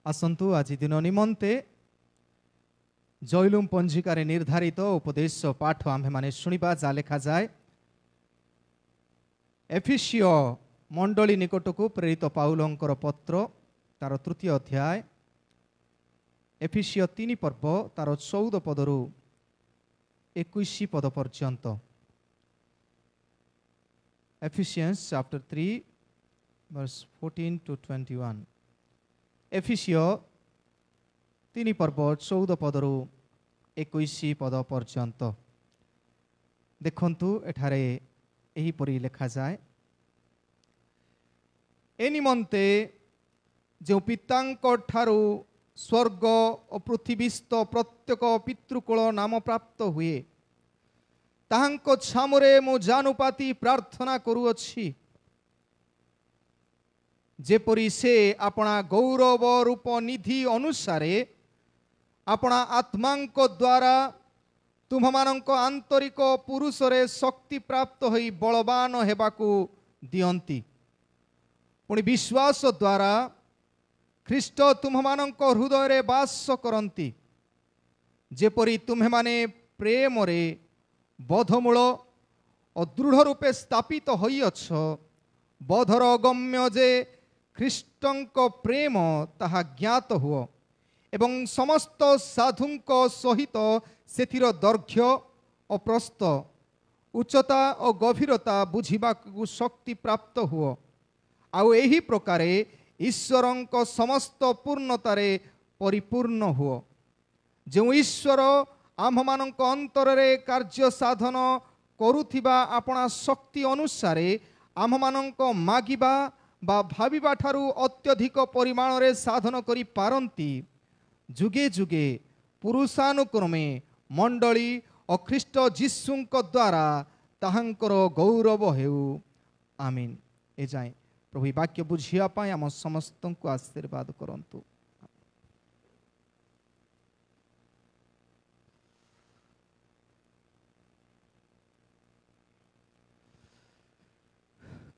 आसंतु आज दिन निमंते जैलुम पंजिकार निर्धारित उपदेश पाठ आम्भे माने शुणिबा जा लेखा जाए एफिसियो मंडली निकटकू प्रेरित पाउलंकर पत्र तार तृतीय अध्याय एफिसियो 3 पर्व तार 14 पदरु 21 पद पर्यंत। एफिसियंस चैप्टर 3 verse 14 to 21। एफिसियो 3 पर्व 14 पदरु 21 पद पर्यंत। देखंतु एठारे एही परि लेखा जाए ए निमंते जो पितांक ठारू स्वर्ग और पृथ्वीस्थ प्रत्येक पितृकुल नाम प्राप्त हुए ताहांको छामुरे मु जानुपाती प्रार्थना करूअछि जेपरि से अपना गौरव रूप निधि अनुसारे अपना आत्मांक द्वारा तुम्हामानंक आंतरिक पुरुषरे शक्ति प्राप्त होई बलवान हेबाकू दियंती पुणी विश्वास द्वारा ख्रीष्ट तुम्हामानंक हृदय रे वास करंती जेपरि तुम्हे माने प्रेम रे बधमूल और दृढ़ रूपे स्थापित होइअछ बधर अगम्य जे ख्रीष्टंक प्रेम ताहा ज्ञात हुओ एवं समस्त साधुंक सहित सेथिर दैर्घ्य और प्रस्थ उच्चता और गभीरता बुझिबाकू शक्ति प्राप्त हुओ आउ एही प्रकारे ईश्वरंक समस्त पूर्णतारे परिपूर्ण हुओ जो ईश्वर आम्भमानंक अंतरे कार्य साधन करुथिबा अपना शक्ति अनुसारे आम्भमानंक मागिबा बा भाबिबा ठारू अत्यधिक परिमाण रे साधन करि पारंती जुगे जुगे पुरुषानुक्रमे मंडली और ख्रीष्ट जीशुंक द्वारा ताहांकर गौरव हेउ आमीन। ए जाए प्रभु वाक्य बुझिया पाए आम समस्त को आशीर्वाद करंतु।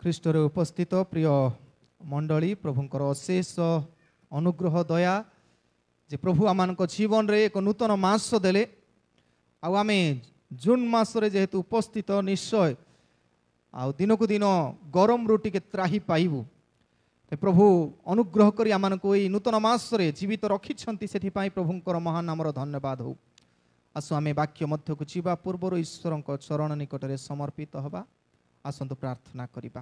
ख्रीष्ट रे उपस्थित प्रिय मंडली प्रभुंकर अशेष अनुग्रह दया जे प्रभु आमान जीवन रे एक नूतन मास देले आमे जून मास रे जेहेतु उपस्थित निश्चय आ दिन को दिन गरम रू टिके त्राही पाइबू प्रभु अनुग्रह करी आमान को ई नूतन मास रे जीवित रखिछंती सेथिपाई प्रभुंकर महान नामर धन्यवाद हो। आसु आमे वाक्य मध्य को जीवा पूर्वर ईश्वरंक चरण निकट रे समर्पित हबा। आसंतु प्रार्थना करिबा।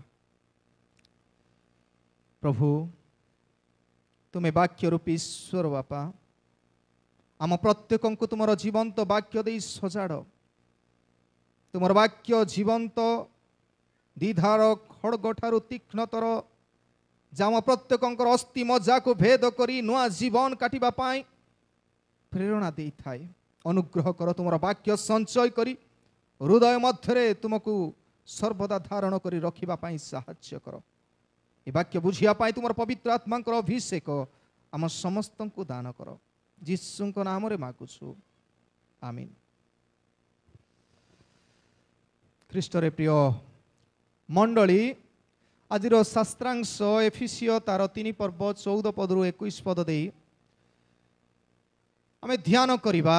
प्रभु तुमे वाक्य रूपी ईश्वर बापा आम प्रत्येक को तुमर जीवंत वाक्य दे सजाड़ तुमर वाक्य जीवंत दीधार खड़ग ठारू तीक्ष्णतर जाम प्रत्येक अस्थि मज्जा को भेद करी नुआ जीवन काटिबा पाई प्रेरणा दे थाए। अनुग्रह कर तुमर वाक्य संचय करी हृदय मध्य तुमको सर्वदा धारण करी रखिबा पाई साहाय्य कर। ए वाक्य बुझिया पाई तुमर पवित्र आत्मांकर अभिषेक आम समस्त को दान कर जीशुंक नाम रे मागुछु आमीन। ख्रीष्ट रे प्रिय मंडली आज शास्त्रांश एफिसियो तार 3 पर्व 14 पदरु 21 पद दे आमे ध्यान करिबा।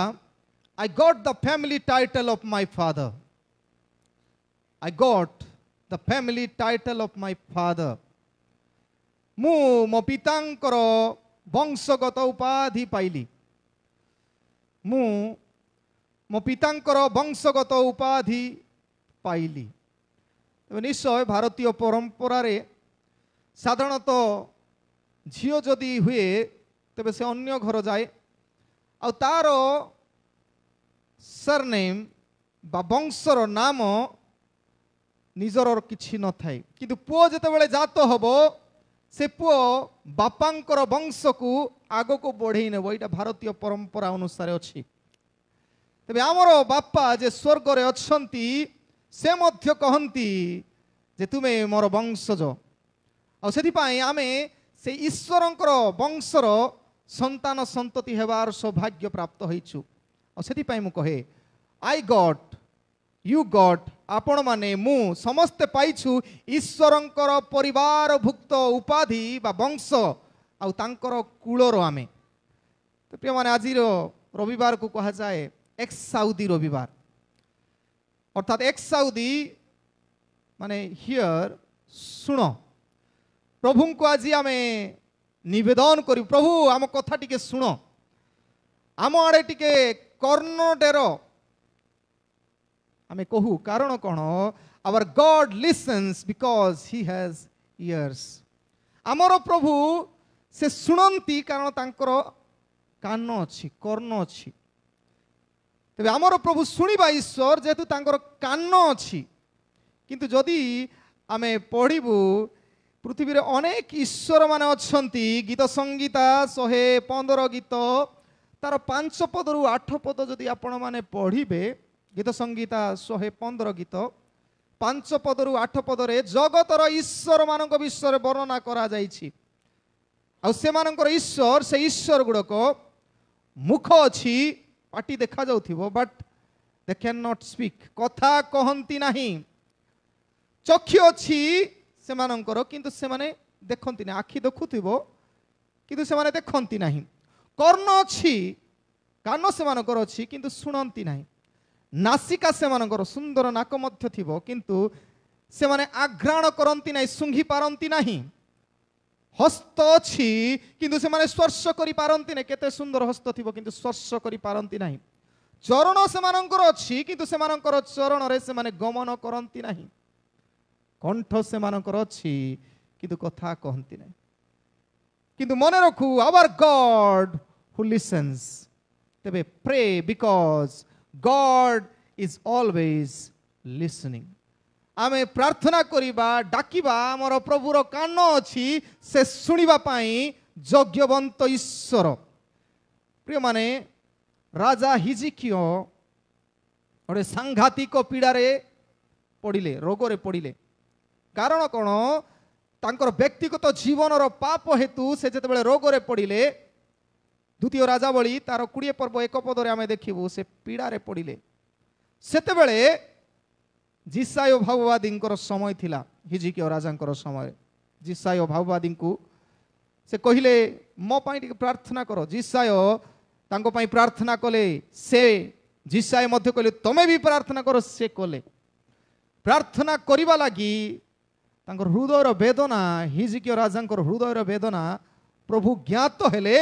आई got the family title of my father. I got the family title of my father. मु मो पितांकर वंशगत उपाधि पाइली। मु मो पितांकर वंशगत उपाधि पाइली। निश्चय भारतीय परंपरा रे साधारणतः झियो जदि हुए तबे से अन्य घर जाए आ तार सरनेम बा वंशर नाम निजर किछि न थाए किंतु पुओ जेतेबेले जात हबो से पुओ बापांकर वंश को आगो को बढ़ई नेबो। एटा भारतीय परंपरा अनुसार अछि। तबे आमर बापा जे स्वर्ग रे अछंती से मध्य कहंती जे तुमे मोर वंशज आ सेथि पई आमे से ईश्वरंकर वंशर संतान संतति हेबार सौभाग्य प्राप्त होइछु। आ सेथि पई मु कहे आई गॉट यू गॉट आपण माने मु समस्ते पाइछु ईश्वरंकर परिवार भुक्त उपाधि बा वंश आउ तांकर कूलर आमे। तो प्रिय माने आज रविवार को कहा जाए एक्स साउदी रविवार, अर्थात एक्स साउदी माने हियर सुन प्रभु को आज आम निवेदन करू, प्रभु आम कथा टिके सुन, आम आड़े टिके कर्ण डेर आम कहू। कारण कौन? Our God listens because he has ears. आमर प्रभु से सुनती कारण तांकर कान अच्छी, कर्ण अच्छी। तेरे आमर प्रभु शुणा ईश्वर जेहेतु तांकर कान अच्छी। किंतु जदि आमे पढ़ू पृथ्वी रे अनेक ईश्वर माने अच्छंती, गीत संगीता 115 गीत तार 5 पद रु 8 पद जदि आपण माने पढ़िबे, गीत संगीता 115 गीत 5 पद रु 8 पद रे जगतर ईश्वर मानक विषय वर्णना करा जाइछि। आ से मानकर ईश्वर, से ईश्वर गुड़क मुख अच्छी, पाटी देखा जाउथिबो but they can not speak, कथा कहंती नाही। चक्षु अच्छी से मानकर किंतु से माने देखंती नाही, आखि देखुथिबो किंतु से माने देखंती नाही। कर्ण अच्छी, कान से मानकर अच्छी किंतु सुनंती नाही। नासिका से मानकर सुंदर नाक मध्य थिबो किंतु से माने आघ्राण करंती नाही, सुंघी पारंती नाही। हस्त अच्छी किंतु से माने स्पर्श करि पारंती नाही, केते सुंदर हस्त थिबो किंतु स्पर्श करि पारंती नाही। चरण से मानकर अच्छी किंतु से मानकर चरण रे से माने गमन करंती नाही। कंठ से मानकर अच्छी किंतु कथा कहंती नाही। किंतु मने रखू आवर गॉड हु लिसन्स। तबे pray because God is always listening. आमे प्रार्थना करिबा, डाकिबा, आमर प्रभुर कान अच्छी, से शुणिबा पाई यज्ञवंत ईश्वर। प्रिय माने राजा हिजकिया गोटे सांघातिक पीड़ारे पड़िले, रोगरे पड़िले। कारण कौन? तांकर व्यक्तिगत जीवनर पाप हेतु से जेतेबेले रोगरे पड़िले, द्वितीय राजावली तार 20 पर्व 1 पदरे आमे देखिबू से पीड़ारे पड़िले। सेतेबेले जिसाय भाववादींकर समय थिला, हिजकिया राजांकर समय। जिसाय भाववादी को से कहिले मो पाई टिके प्रार्थना करो। जिसाय तांको पाई प्रार्थना कले, से जिसाय मध्य कहले तमे भी प्रार्थना करो, से कले। प्रार्थना करिबा लागी तांकर हृदयर वेदना, हिजकिया राजांकर हृदयर वेदना प्रभु ज्ञात हेले।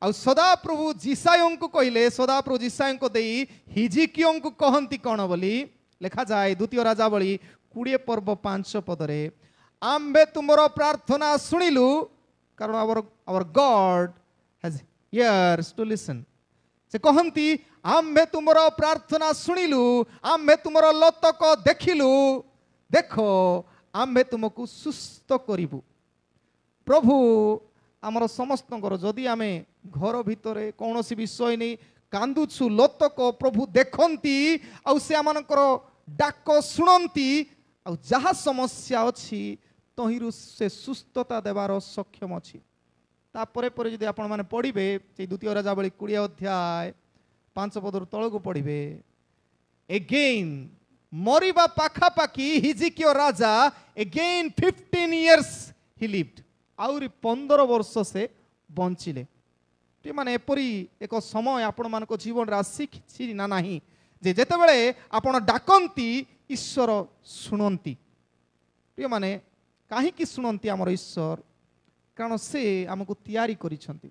आ सदा प्रभु जिसाय को कहले, सदा प्रभु जिसाय को देई हिजकिया को कहंती कौन बोली लेखा जाए द्वितीय राजावली 20 पर्व 5 पदरे, आम्भे तुमरो प्रार्थना सुनिलु कारण our God has ears to listen. से कहंती आम्भे तुमरो प्रार्थना सुनिलु, आम्भे तुमरो लतक देखिलु, देखो आम्भे तुमको सुस्थ करिबु। प्रभु आमर समस्तंकर जदि आमे घर भितरे कौनसी विषय नहीं कांदुछु, लतक प्रभु देखंती आ से आमनकर डाक शुणती, आ जहा समस्या अच्छी तहिरु से सुस्थता देवार सक्षम अच्छी। तापरे परे जदि आपण माने पढ़िबे से द्वितीय राजावली 20 अध्याय 5 पदर तळकु पढ़िबे, एगेन मरिबा पाखापाखी हिजकिया राजा एगेन 15 इयर्स ही लिव्ड, आउरी 15 वर्ष से बंचिले। टी माने एपरी एक समय आपण मानको जीवन रा आसी ना नाही जे जेतेबेले आपण डाकंती ईश्वर शुणंती। प्रिय माने काहीकि शुणंती आमर ईश्वर? कारण से आमको तैयारी करिसंती।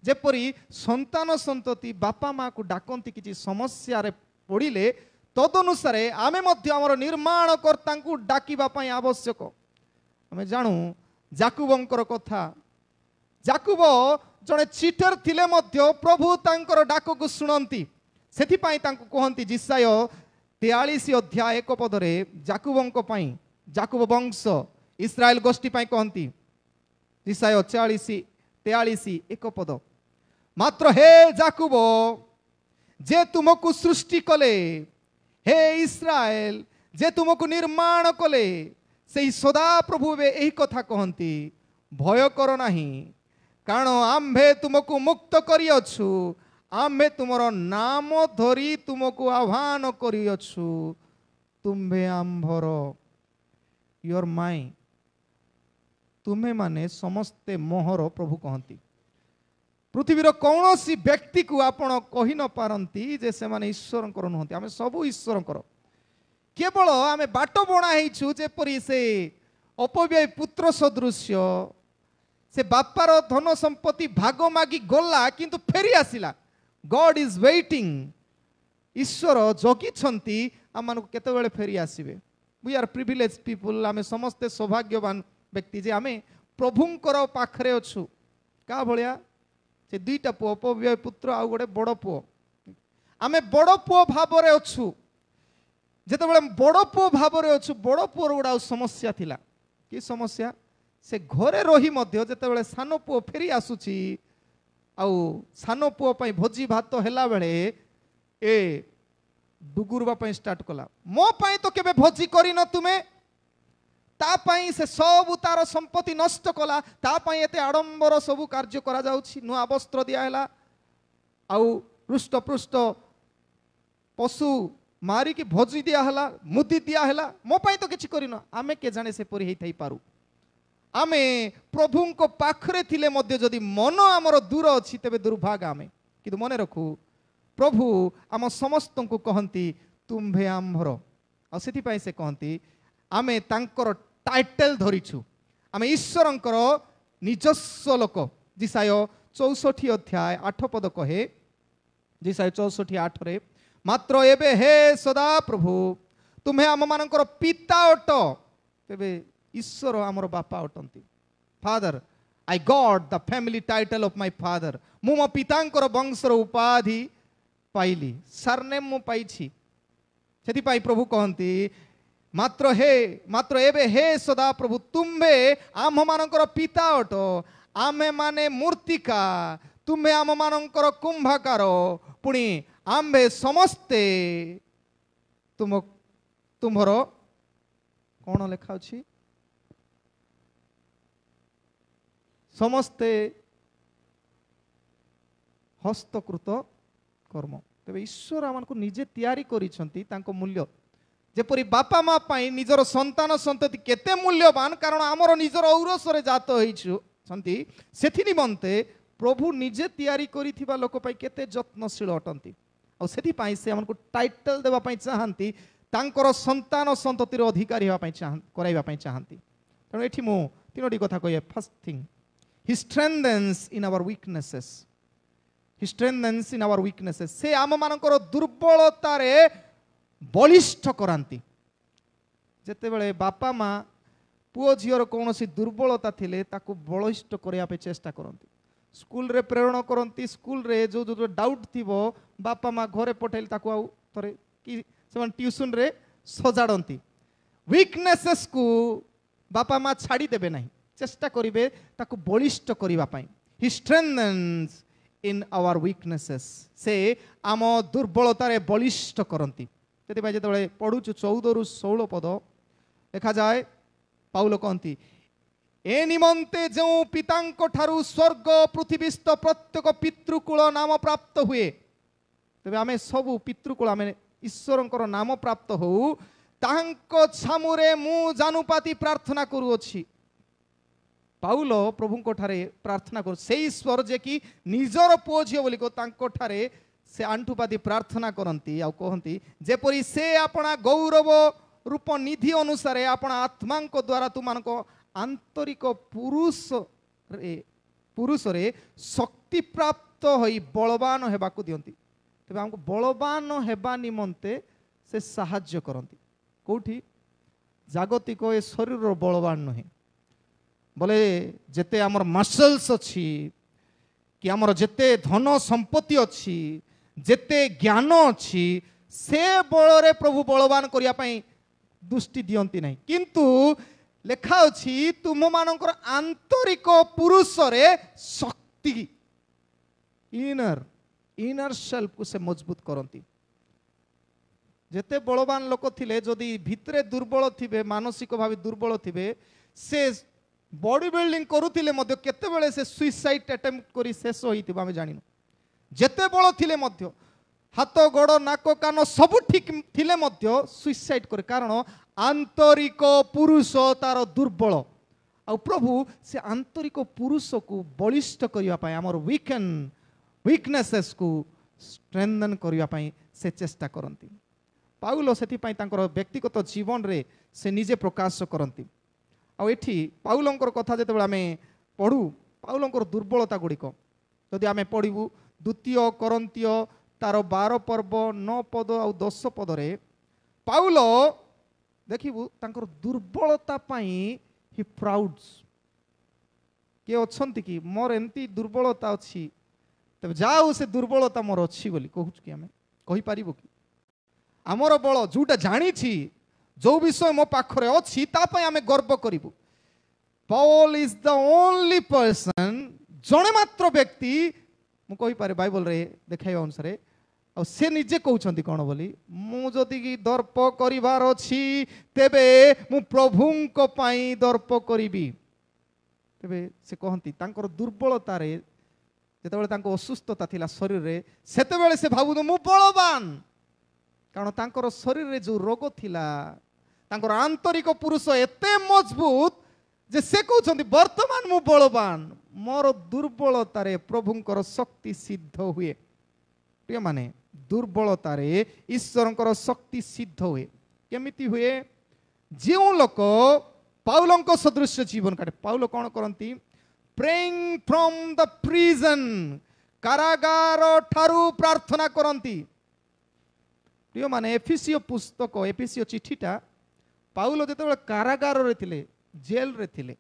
जेपरी संतान संतति बापा माँ को डाकंती किछि समस्या रे पड़िले, तदनुसार आमे मध्य आमर निर्माणकर्ता को डाकिबा पई आवश्यक। आमे जानू जाकुबंकर कथा। जाकुब जड़े चीटर थिले मध्य प्रभु तांकर डाक को शुणंती। सेथिपाई तांको कहंती जिसाय 43 अध्याय 1 पदरे जाकुबंक पई, जाकुब वंश इस्राएल गोष्ठी पई कहंती जिसाय 43 1 पद, मात्र हे जाकुब जे तुमको सृष्टि कले, हे इस्राएल जे तुमको निर्माण कले, से सदा प्रभु यही कथा कहंती भय कर नाही, कारण आम्भे तुमको मुक्त करिअछु, आम्भे तुमर नाम धरी तुमको आह्वान करिअछु, तुम्भे आम्भर योर माई। तुम्हें माने समस्ते मोहर प्रभु कहती। पृथ्वीर कौन सी व्यक्ति को आपण कही न पारती जे से माने ईश्वर नुहति। आम सबू ईश्वर केवल आम बाट बणा जेपरी से अपव्यय पुत्र सदृश्य से बापार धन संपत्ति भाग मागी गला किंतु फेरी आसिला। God is waiting. ईश्वर जगी आम मानक केतेबेले फेरी आसीबे। We are privilege people. आम समस्ते सौभाग्यवान व्यक्ति जे आम प्रभुंकर पाखरे अछु। का भलिया से दुईटा पुओ अपव्यय पुत्र आ गोटे बड़ पुओ। आम बड़ पुओ भाव में अच्छु। जिते बड़ पुओ भाव में अच्छु बड़ पुओर गोटा समस्या थिला। कि समस्या से घरे रही जिते सान पुओ फेरी आसुची आउ सान पुओ पई भोजी भात हेला बेले ए डुगुरबा पई स्टार्ट कला। मो पई तो केबे भोजी करी न तुमे तापाई से सब तार संपत्ति नष्ट कला। तापाई एते आडंबर सब कार्य करा जाउछि। नुआ वस्त्र दिया हेला आउ पृष्ठ पृष्ठ पशु मारी की भोजी दिया हेला मुदी दिया हेला। मो पई तो किछि करिन। आमे के जाने से परि हेइ थाई पारु। आमे प्रभु को पाखरे थिले मध्य जदि मन आमर दूर अछि तेबे दुर्भाग आमे। किंतु मने रखु प्रभु आम समस्त को कहती तुम्भे आम्भर। आ सेति पई से कहती आमे तांकर टाइटल धरिछु। आमे ईश्वरंकर निजस्व लोक। जिसाय 64 अध्याय 8 पद कहे। जिसाय 64 8 रे मात्र एबे हे सदा प्रभु तुम्हें आम मानकर पिता अट। तेबे ईश्वर आमर बापा अटंती। Father I got the family title of my father. मु मो पितांकर वंशर उपाधि पाइली। सरनेम मु पाइछि। सेति पाई प्रभु कहंती मात्र एबे हे सदा प्रभु तुम्हे आम मानकर पिता अट। आमे माने मूर्तिका तुम्हें आम मानकर कुंभकार। पुणी आम्भे समस्ते तुम्हर कौन लेखा अछि समस्ते हस्तकृत कर्म। तेबे ईश्वर आमको निजे तैयारी करिसंती तांको मूल्य जेपरी बापा माँ पाई निजर संतान संतति केते मूल्यवान। कारण आमर निजर औरसरे जात होइछंती सेथि निमंते प्रभु निजे तैयारी करिथिबा लोक पाई केते जत्नशील अटंती। और सेथि पाई से हमको टाइटल देबा पाई चाहंती तांकर संतान संततिर अधिकारी होबा पाई कराइबा पाई चाहंती। तेणु एठी मु तीनोटी कथा कहिए। First thing he strengthens in our weaknesses. He strengthens in our weaknesses. से आम मानकर दुर्बलता रे बलिष्ठ करांती। जेतेबेले बापा माँ पुओ झीर कौन सी दुर्बलता थिले ताकू बलिष्ठ करिया पे चेष्टा करंती। स्कूल रे प्रेरणा करंती। स्कूल रे जो जो डाउट थिबो बापा माँ घरे पठेल ताकू आउ थरे कि सेमान ट्यूशन रे सजाड़ती। वीकनेसेस को बापा माँ छाड़ी देबे नहीं। चेष्टा करिवे ताकू बलिष्ठ करिवा पाई। ही स्ट्रेंथेन्स इन आवर वीकनेसेस। से आम दुर्बलता रे बलिष्ठ करंती। सेतिबाई जेतेबेले पढुछु 14 रु 16 पद देखा जाए पाउल कहती ए निमंते जो पितांको ठारू स्वर्ग पृथ्वीस्थ प्रत्येक पितृकुल नाम प्राप्त हुए। तेबे आमे सबु पितृकुल आमे ईश्वरंकर नाम प्राप्त हो तांको छामुरे मु जानुपाती प्रार्थना करूअछि। पाउल प्रभुंको ठारे प्रार्थना कर से ईश्वर जे कि निजर पुओ झियो बोली को तांको ठारे से आंठुपाती प्रार्थना करती। आ कहती जेपरी से अपना गौरव रूप निधि अनुसार अपना आत्मा द्वारा तुमको आंतरिक पुरुष रे शक्ति प्राप्त होई बलवान हेबाकु दियंती। तेबे हमको बलवान हेबा निमंते से साहाय्य करती। कोठी जागतिक ए शरीर बलवान नुहे बोले जेते आमर मसल्स अच्छी कि आमर जेते धन संपत्ति अच्छी जेते ज्ञान अच्छी से बल रे प्रभु बलवान करिया पई दृष्टि दियंती नहीं। किंतु लेखा अछि तुम मानकर आंतरिक पुरुष रे शक्ति इनर सेल्फ को से मजबूत करती। जेते बलवान लोक थिले जदि भितरे दुर्बल थिबे मानसिक भाव दुर्बल थिबे से बॉडी बिल्डिंग करुथिले मध्य केतेबेले से सुइसाइड अटेम्प्ट करी शेष होइतिबा हम जानिनु। जेते बल थिले मध्य हाथ गोड़ नाक कान सब ठीक थिले मध्य सुइसाइड करे। कारण आंतरिक पुरुष तार दुर्बल ଆଉ ପ୍ରଭୁ ସେ ଆନ୍ତରିକ ପୁରୁଷକୁ ବଳିଷ୍ଠ କରିବା ପାଇଁ ଆମର ୱିକନେସେସକୁ ଷ୍ଟ୍ରେନ୍ଥେନ୍ କରିବା ପାଇଁ ସେ ଚେଷ୍ଟା କରନ୍ତି। ପାଉଲ ସେଥିପାଇଁ ତାଙ୍କର ବ୍ୟକ୍ତିଗତ ଜୀବନରେ ସେ ନିଜେ ପ୍ରକାଶ କରନ୍ତି। ଆଉ ଏଠି ପାଉଲଙ୍କର କଥା ଯେତେବେଳେ ଆମେ ପଢ଼ୁ, ପାଉଲଙ୍କର ଦୁର୍ବଳତା ଗୁଡ଼ିକ ଯଦି ଆମେ ପଢ଼ିବୁ 2 କରନ୍ତୀୟ ତାର 12 ପର୍ବ 9 ପଦ ଆଉ 10 ପଦରେ ପାଉଲ ଦେଖିବୁ ତାଙ୍କର ଦୁର୍ବଳତା ପାଇଁ ହି ପ୍ରାଉଡ୍ସ। କିଏ ଅଛନ୍ତି କି ମୋର ଏମିତି ଦୁର୍ବଳତା ଅଛି, ତେବେ ଯାଉ ସେ ଦୁର୍ବଳତା ମୋର ଅଛି ବୋଲି କହୁଛୁ କି ଆମେ କହିପାରିବୁ କି? ଆମର ବଳ ଯୋଉଟା ଜାଣିଛି, ଯୋଉ ବିଷୟ ମୋ ପାଖରେ ଅଛି ତା ପାଇଁ ଆମେ ଗର୍ବ କରିବୁ। ପଉଲ ଇଜ ଦ ଓନ୍ଲି ପର୍ସନ, ଜଣେ ମାତ୍ର ବ୍ୟକ୍ତି ମୁଁ କହିପାରେ ବାଇବଲରେ ଦେଖାଇବା ଅନୁସାରେ, ଆଉ ସେ ନିଜେ କହୁଛନ୍ତି କ'ଣ ବୋଲି, ମୁଁ ଯଦି ଦର୍ପ କରିବାର ଅଛି ତେବେ ମୁଁ ପ୍ରଭୁଙ୍କ ପାଇଁ ଦର୍ପ କରିବି। ତେବେ ସେ କହନ୍ତି ତାଙ୍କର ଦୁର୍ବଳତାରେ, ଯେତେବେଳେ ତାଙ୍କ ଅସୁସ୍ଥତା ଥିଲା ଶରୀରରେ, ସେତେବେଳେ ସେ ଭାବୁଛନ୍ତି ମୁଁ ବଳବାନ। କାରଣ ତାଙ୍କର ଶରୀରରେ ଯେଉଁ ରୋଗ ଥିଲା, ତାଙ୍କର ଆନ୍ତରିକ ପୁରୁଷ ଏତେ ମଜବୁତ ଯେ ସେ କହୁଛନ୍ତି ବର୍ତ୍ତମାନ ମୁଁ ବଳବାନ, ମୋର ଦୁର୍ବଳତାରେ ପ୍ରଭୁଙ୍କର ଶକ୍ତି ସିଦ୍ଧ ହୁଏ। ପ୍ରିୟମାନେ, ଦୁର୍ବଳତାରେ ଈଶ୍ୱରଙ୍କର ଶକ୍ତି ସିଦ୍ଧ ହୁଏ। କେମିତି ହୁଏ? ଯେଉଁ ଲୋକ ପାଉଲଙ୍କ ସଦୃଶ୍ୟ ଜୀବନ କାଟେ, ପାଉଲ କ'ଣ କରନ୍ତି? ପ୍ରେଇଂ ଫ୍ରମ୍ ଦ ପ୍ରିଜନ, କାରାଗାର ଠାରୁ ପ୍ରାର୍ଥନା କରନ୍ତି। ପ୍ରିୟମାନେ, ଏଫେସୀୟ ପୁସ୍ତକ, ଏଫେସୀୟ ଚିଠିଟା ପାଉଲ ଯେତେବେଳେ କାରାଗାରରେ ଥିଲେ, ଜେଲରେ ଥିଲେ,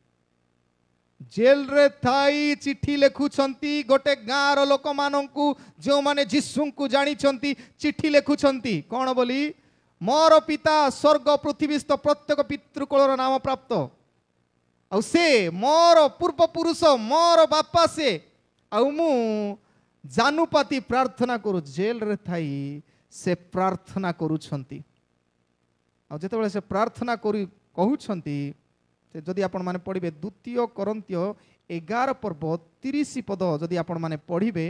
ଜେଲରେ ଥାଇ ଚିଠି ଲେଖୁଛନ୍ତି ଗୋଟେ ଗାଁର ଲୋକମାନଙ୍କୁ, ଯେଉଁମାନେ ଯୀଶୁଙ୍କୁ ଜାଣିଛନ୍ତି। ଚିଠି ଲେଖୁଛନ୍ତି କ'ଣ ବୋଲି? ମୋର ପିତା ସ୍ୱର୍ଗ ପୃଥିବୀସ୍ଥ ପ୍ରତ୍ୟେକ ପିତୃକୁଳର ନାମ ପ୍ରାପ୍ତ, ଆଉ ସେ ମୋର ପୂର୍ବପୁରୁଷ, ମୋର ବାପା ସେ, ଆଉ ମୁଁ ଜାନୁପାତି ପ୍ରାର୍ଥନା କରୁ। ଜେଲରେ ଥାଇ ସେ ପ୍ରାର୍ଥନା କରୁଛନ୍ତି। ଆଉ ଯେତେବେଳେ ସେ ପ୍ରାର୍ଥନା କରି କହୁଛନ୍ତି, ଯଦି ଆପଣମାନେ ପଢ଼ିବେ 2 କରନ୍ତୀୟ 11 ପର୍ବ 30 ପଦ ଯଦି ଆପଣମାନେ ପଢ଼ିବେ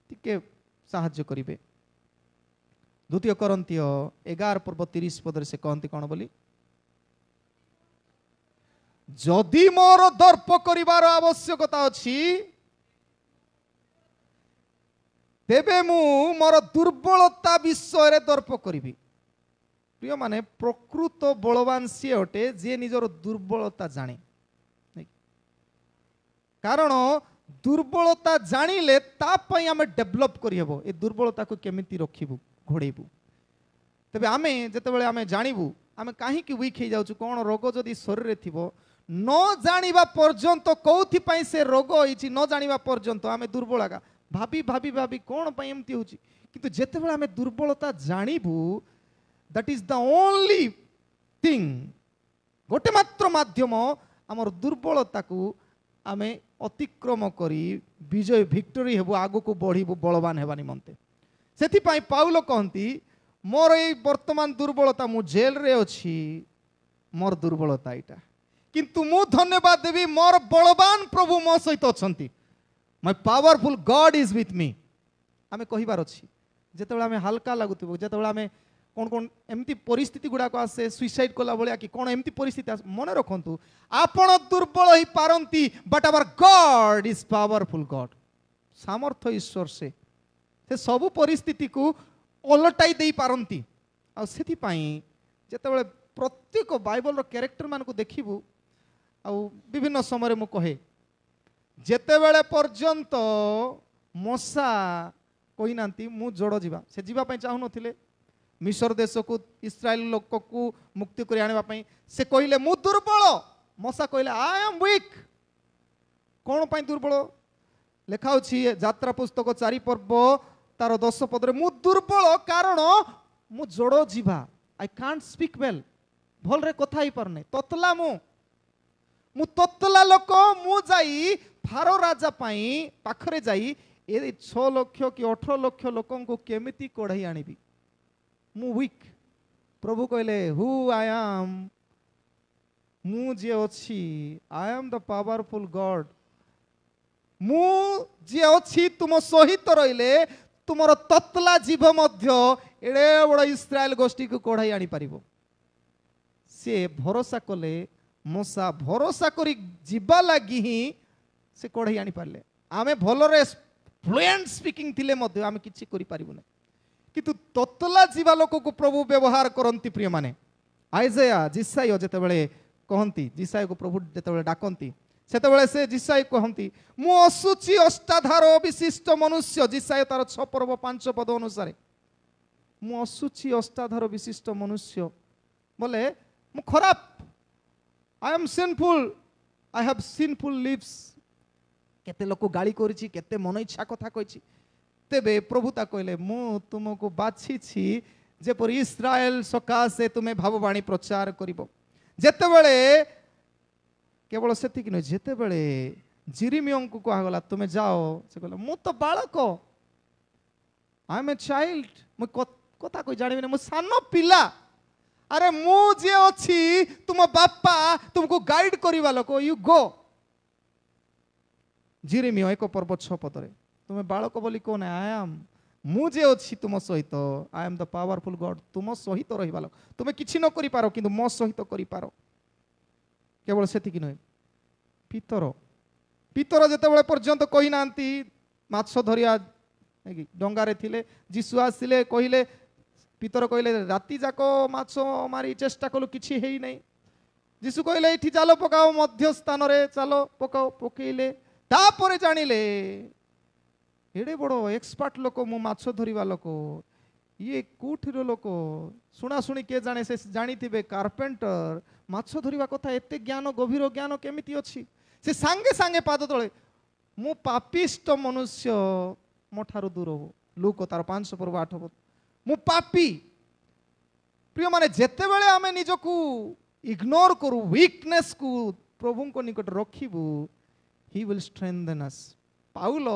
ଟିକେ ସାହାଯ୍ୟ କରିବେ। 2 କରନ୍ତୀୟ 11 ପର୍ବ 30 ପଦରେ ସେ କହନ୍ତି କ'ଣ ବୋଲି? ଯଦି ମୋର ଦର୍ପ କରିବାର ଆବଶ୍ୟକତା ଅଛି ତେବେ ମୁଁ ମୋର ଦୁର୍ବଳତା ବିଷୟରେ ଦର୍ପ କରିବି। ପ୍ରିୟମାନେ, ପ୍ରକୃତ ବଳବାନ ସିଏ ଅଟେ ଯିଏ ନିଜର ଦୁର୍ବଳତା ଜାଣେ। କାରଣ ଦୁର୍ବଳତା ଜାଣିଲେ ତା ପାଇଁ ଆମେ ଡେଭଲପ କରିହେବ, ଏ ଦୁର୍ବଳତାକୁ କେମିତି ରଖିବୁ, ଘୋଡ଼େଇବୁ। ତେବେ ଆମେ ଯେତେବେଳେ ଆମେ ଜାଣିବୁ ଆମେ କାହିଁକି ୱିକ୍ ହେଇଯାଉଛୁ, କ'ଣ ରୋଗ ଯଦି ଶରୀରରେ ଥିବ, ନ ଜାଣିବା ପର୍ଯ୍ୟନ୍ତ କୋଉଥିପାଇଁ ସେ ରୋଗ ହେଇଛି ନ ଜାଣିବା ପର୍ଯ୍ୟନ୍ତ ଆମେ ଦୁର୍ବଳ ଭାବି ଭାବି ଭାବି କ'ଣ ପାଇଁ ଏମିତି ହେଉଛି। କିନ୍ତୁ ଯେତେବେଳେ ଆମେ ଦୁର୍ବଳତା ଜାଣିବୁ, that is the only thing, ଗୋଟେ ମାତ୍ର ମାଧ୍ୟମ ଆମର ଦୁର୍ବଳତାକୁ ଆମେ ଅତିକ୍ରମ କରି ବିଜୟ ଭିକ୍ଟୋରି ହେବୁ, ଆଗକୁ ବଢ଼ିବୁ ବଳବାନ ହେବା ନିମନ୍ତେ। ସେଥିପାଇଁ ପାଉଲ କହନ୍ତି ମୋର ଏଇ ବର୍ତ୍ତମାନ ଦୁର୍ବଳତା, ମୁଁ ଜେଲରେ ଅଛି, ମୋର ଦୁର୍ବଳତା ଏଇଟା, କିନ୍ତୁ ମୁଁ ଧନ୍ୟବାଦ ଦେବି ମୋର ବଳବାନ ପ୍ରଭୁ ମୋ ସହିତ ଅଛନ୍ତି। My powerful God is with me। ଆମେ କହିବାର ଅଛି ଯେତେବେଳେ ଆମେ ହାଲକା ଲାଗୁଥିବ, ଯେତେବେଳେ ଆମେ କ'ଣ କ'ଣ ଏମିତି ପରିସ୍ଥିତି ଗୁଡ଼ାକ ଆସେ, ସୁଇସାଇଡ୍ କଲା ଭଳିଆ କି କ'ଣ ଏମିତି ପରିସ୍ଥିତି ଆସେ, ମନେ ରଖନ୍ତୁ ଆପଣ ଦୁର୍ବଳ ହେଇପାରନ୍ତି, but our God is powerful God. ସାମର୍ଥ୍ୟ ଈଶ୍ୱର ସେ ସବୁ ପରିସ୍ଥିତିକୁ ଓଲଟାଇ ଦେଇପାରନ୍ତି। ଆଉ ସେଥିପାଇଁ ଯେତେବେଳେ ପ୍ରତ୍ୟେକ ବାଇବଲର କ୍ୟାରେକ୍ଟର ମାନଙ୍କୁ ଦେଖିବୁ, ଆଉ ବିଭିନ୍ନ ସମୟରେ ମୁଁ କହେ ଯେତେବେଳେ ପର୍ଯ୍ୟନ୍ତ ମଶା କହିନାହାନ୍ତି ମୁଁ ଯୋଡ଼ ଯିବା, ସେ ଯିବା ପାଇଁ ଚାହୁଁନଥିଲେ ମିଶର ଦେଶକୁ, ଇସ୍ରାଏଲ ଲୋକକୁ ମୁକ୍ତି କରି ଆଣିବା ପାଇଁ। ସେ କହିଲେ ମୁଁ ଦୁର୍ବଳ, ମଶା କହିଲେ ଆଇ ଆମ୍ ୱିକ୍। କ'ଣ ପାଇଁ ଦୁର୍ବଳ? ଲେଖା ଅଛି ଯାତ୍ରା ପୁସ୍ତକ 4 ପର୍ବ ତାର 10 ପଦରେ, ମୁଁ ଦୁର୍ବଳ କାରଣ ମୁଁ ଯୋଡ଼ ଯିବା, ଆଇ କାଣ୍ଟ ସ୍ପିକ୍ ୱେଲ୍, ଭଲରେ କଥା ହେଇପାରୁନି, ତତଲା ମୁଁ ତତଲା ଲୋକ। ମୁଁ ଯାଇ ଫାରୋ ରାଜା ପାଇଁ ପାଖରେ ଯାଇ ଏ 6 ଲକ୍ଷ କି 18 ଲକ୍ଷ ଲୋକଙ୍କୁ କେମିତି କଢ଼େଇ ଆଣିବି, ମୁଁ ୱିକ୍। ପ୍ରଭୁ କହିଲେ ହୁ ଆଇ ଆମ୍, ମୁଁ ଯିଏ ଅଛି, ଆଇ ଆମ୍ ଦ ପାୱାରଫୁଲ୍ ଗଡ୍। ମୁଁ ଯିଏ ଅଛି ତୁମ ସହିତ ରହିଲେ ତୁମର ତତଲା ଜୀବ ମଧ୍ୟ ଏଡ଼େ ବଡ଼ ଇସ୍ରାଏଲ ଗୋଷ୍ଠୀକୁ କଢ଼ାଇ ଆଣିପାରିବ। ସେ ଭରସା କଲେ ମୂଷା ଭରସା କରି ଯିବା ଲାଗି ହିଁ ସେ କଢ଼େଇ ଆଣିପାରିଲେ। ଆମେ ଭଲରେ ଫ୍ଲୁଏଣ୍ଟ ସ୍ପିକିଂ ଥିଲେ ମଧ୍ୟ ଆମେ କିଛି କରିପାରିବୁ ନାହିଁ, କିନ୍ତୁ ତତଲା ଯିବା ଲୋକକୁ ପ୍ରଭୁ ବ୍ୟବହାର କରନ୍ତି। ପ୍ରିୟମାନେ, ଆଇଜାୟା ଜିସାୟ ଯେତେବେଳେ କହନ୍ତି, ଜିସାୟକୁ ପ୍ରଭୁ ଯେତେବେଳେ ଡାକନ୍ତି, ସେତେବେଳେ ସେ ଜିସାୟ କହନ୍ତି, ମୁଁ ଅଶୁଚି ଅଷ୍ଟାଧାର ବିଶିଷ୍ଟ ମନୁଷ୍ୟ। ଜିସାୟ ତାର 6 ପର୍ବ 5 ପଦ ଅନୁସାରେ, ମୁଁ ଅଶୁଚି ଅଷ୍ଟାଧାର ବିଶିଷ୍ଟ ମନୁଷ୍ୟ ବୋଲେ ମୁଁ ଖରାପ, I am sinful, I have sinful lips। କେତେ ଲୋକ ଗାଳି କରିଛି, କେତେ ମନ ଇଚ୍ଛା କଥା କହିଛି। ତେବେ ପ୍ରଭୁ ତା କହିଲେ, ମୁଁ ତୁମକୁ ବାଛିଛି ଯେପରି ଇସ୍ରାଏଲ ସକାଶେ ତୁମେ ଭାବବାଣୀ ପ୍ରଚାର କରିବ। ଯେତେବେଳେ କେବଳ ସେତିକି ନୁହେଁ, ଯେତେବେଳେ ଜିରିମିୟଙ୍କୁ କୁହାଗଲା ତୁମେ ଯାଅ, ସେ କହିଲା ମୁଁ ତ ବାଳକ, I am a child, ମୁଁ କଥା କହି ଜାଣିବିନି, ମୁଁ ସାନ ପିଲା। ଆରେ ମୁଁ ଯିଏ ଅଛି ତୁମ ବାପା, ତୁମକୁ ଗାଇଡ୍ କରିବା ଲୋକ, ୟୁ ଗୋ। ଜିରେମିୟ 1 ପର୍ବ 6 ପଦରେ, ତୁମେ ବାଳକ ବୋଲି କହ ନା, ଆଇ ଆମ୍, ମୁଁ ଯେ ଅଛି ତୁମ ସହିତ, ଆଇ ଆମ୍ ଦ ପାୱାରଫୁଲ ଗଡ୍। ତୁମ ସହିତ ରହିବା ଲୋକ, ତୁମେ କିଛି ନ କରିପାର କିନ୍ତୁ ମୋ ସହିତ କରିପାର। କେବଳ ସେତିକି ନୁହେଁ, ପିତର ଯେତେବେଳେ ପର୍ଯ୍ୟନ୍ତ କହିନାହାନ୍ତି ମାଛ ଧରିବା ଡଙ୍ଗାରେ ଥିଲେ, ଯୀଶୁ ଆସିଲେ କହିଲେ, ପିତର କହିଲେ ରାତି ଯାକ ମାଛ ମାରି ଚେଷ୍ଟା କଲୁ କିଛି ହେଇନାହିଁ। ଯୀଶୁ କହିଲେ ଏଠି ଜାଲ ପକାଅ, ମଧ୍ୟ ସ୍ଥାନରେ ଚାଲ ପକାଅ, ପକେଇଲେ। ତାପରେ ଜାଣିଲେ ଏଡେ ବଡ଼ ଏକ୍ସପର୍ଟ ଲୋକ, ମୁଁ ମାଛ ଧରିବା ଲୋକ, ଇଏ କୋଉଠିର ଲୋକ, ଶୁଣାଶୁଣି କିଏ ଜାଣେ, ସେ ଜାଣିଥିବେ କାର୍ପେଣ୍ଟର, ମାଛ ଧରିବା କଥା ଏତେ ଜ୍ଞାନ, ଗଭୀର ଜ୍ଞାନ କେମିତି ଅଛି। ସେ ସାଙ୍ଗେ ସାଙ୍ଗେ ପାଦ ତଳେ, ମୁଁ ପାପିଷ୍ଟ ମନୁଷ୍ୟ, ମୋ ଠାରୁ ଦୂର ହୋ। ଲୁକ ତାର 5 ପର୍ବ 8 ପଦ, ମୁଁ ପାପୀ। ପ୍ରିୟମାନେ, ଯେତେବେଳେ ଆମେ ନିଜକୁ ଇଗ୍ନୋର କରୁ, ୱିକନେସକୁ ପ୍ରଭୁଙ୍କ ନିକଟରେ ରଖିବୁ, ହି ୱିଲ୍ ଷ୍ଟ୍ରେନ୍ଥେନ୍ ଅସ୍। ପାଉଲ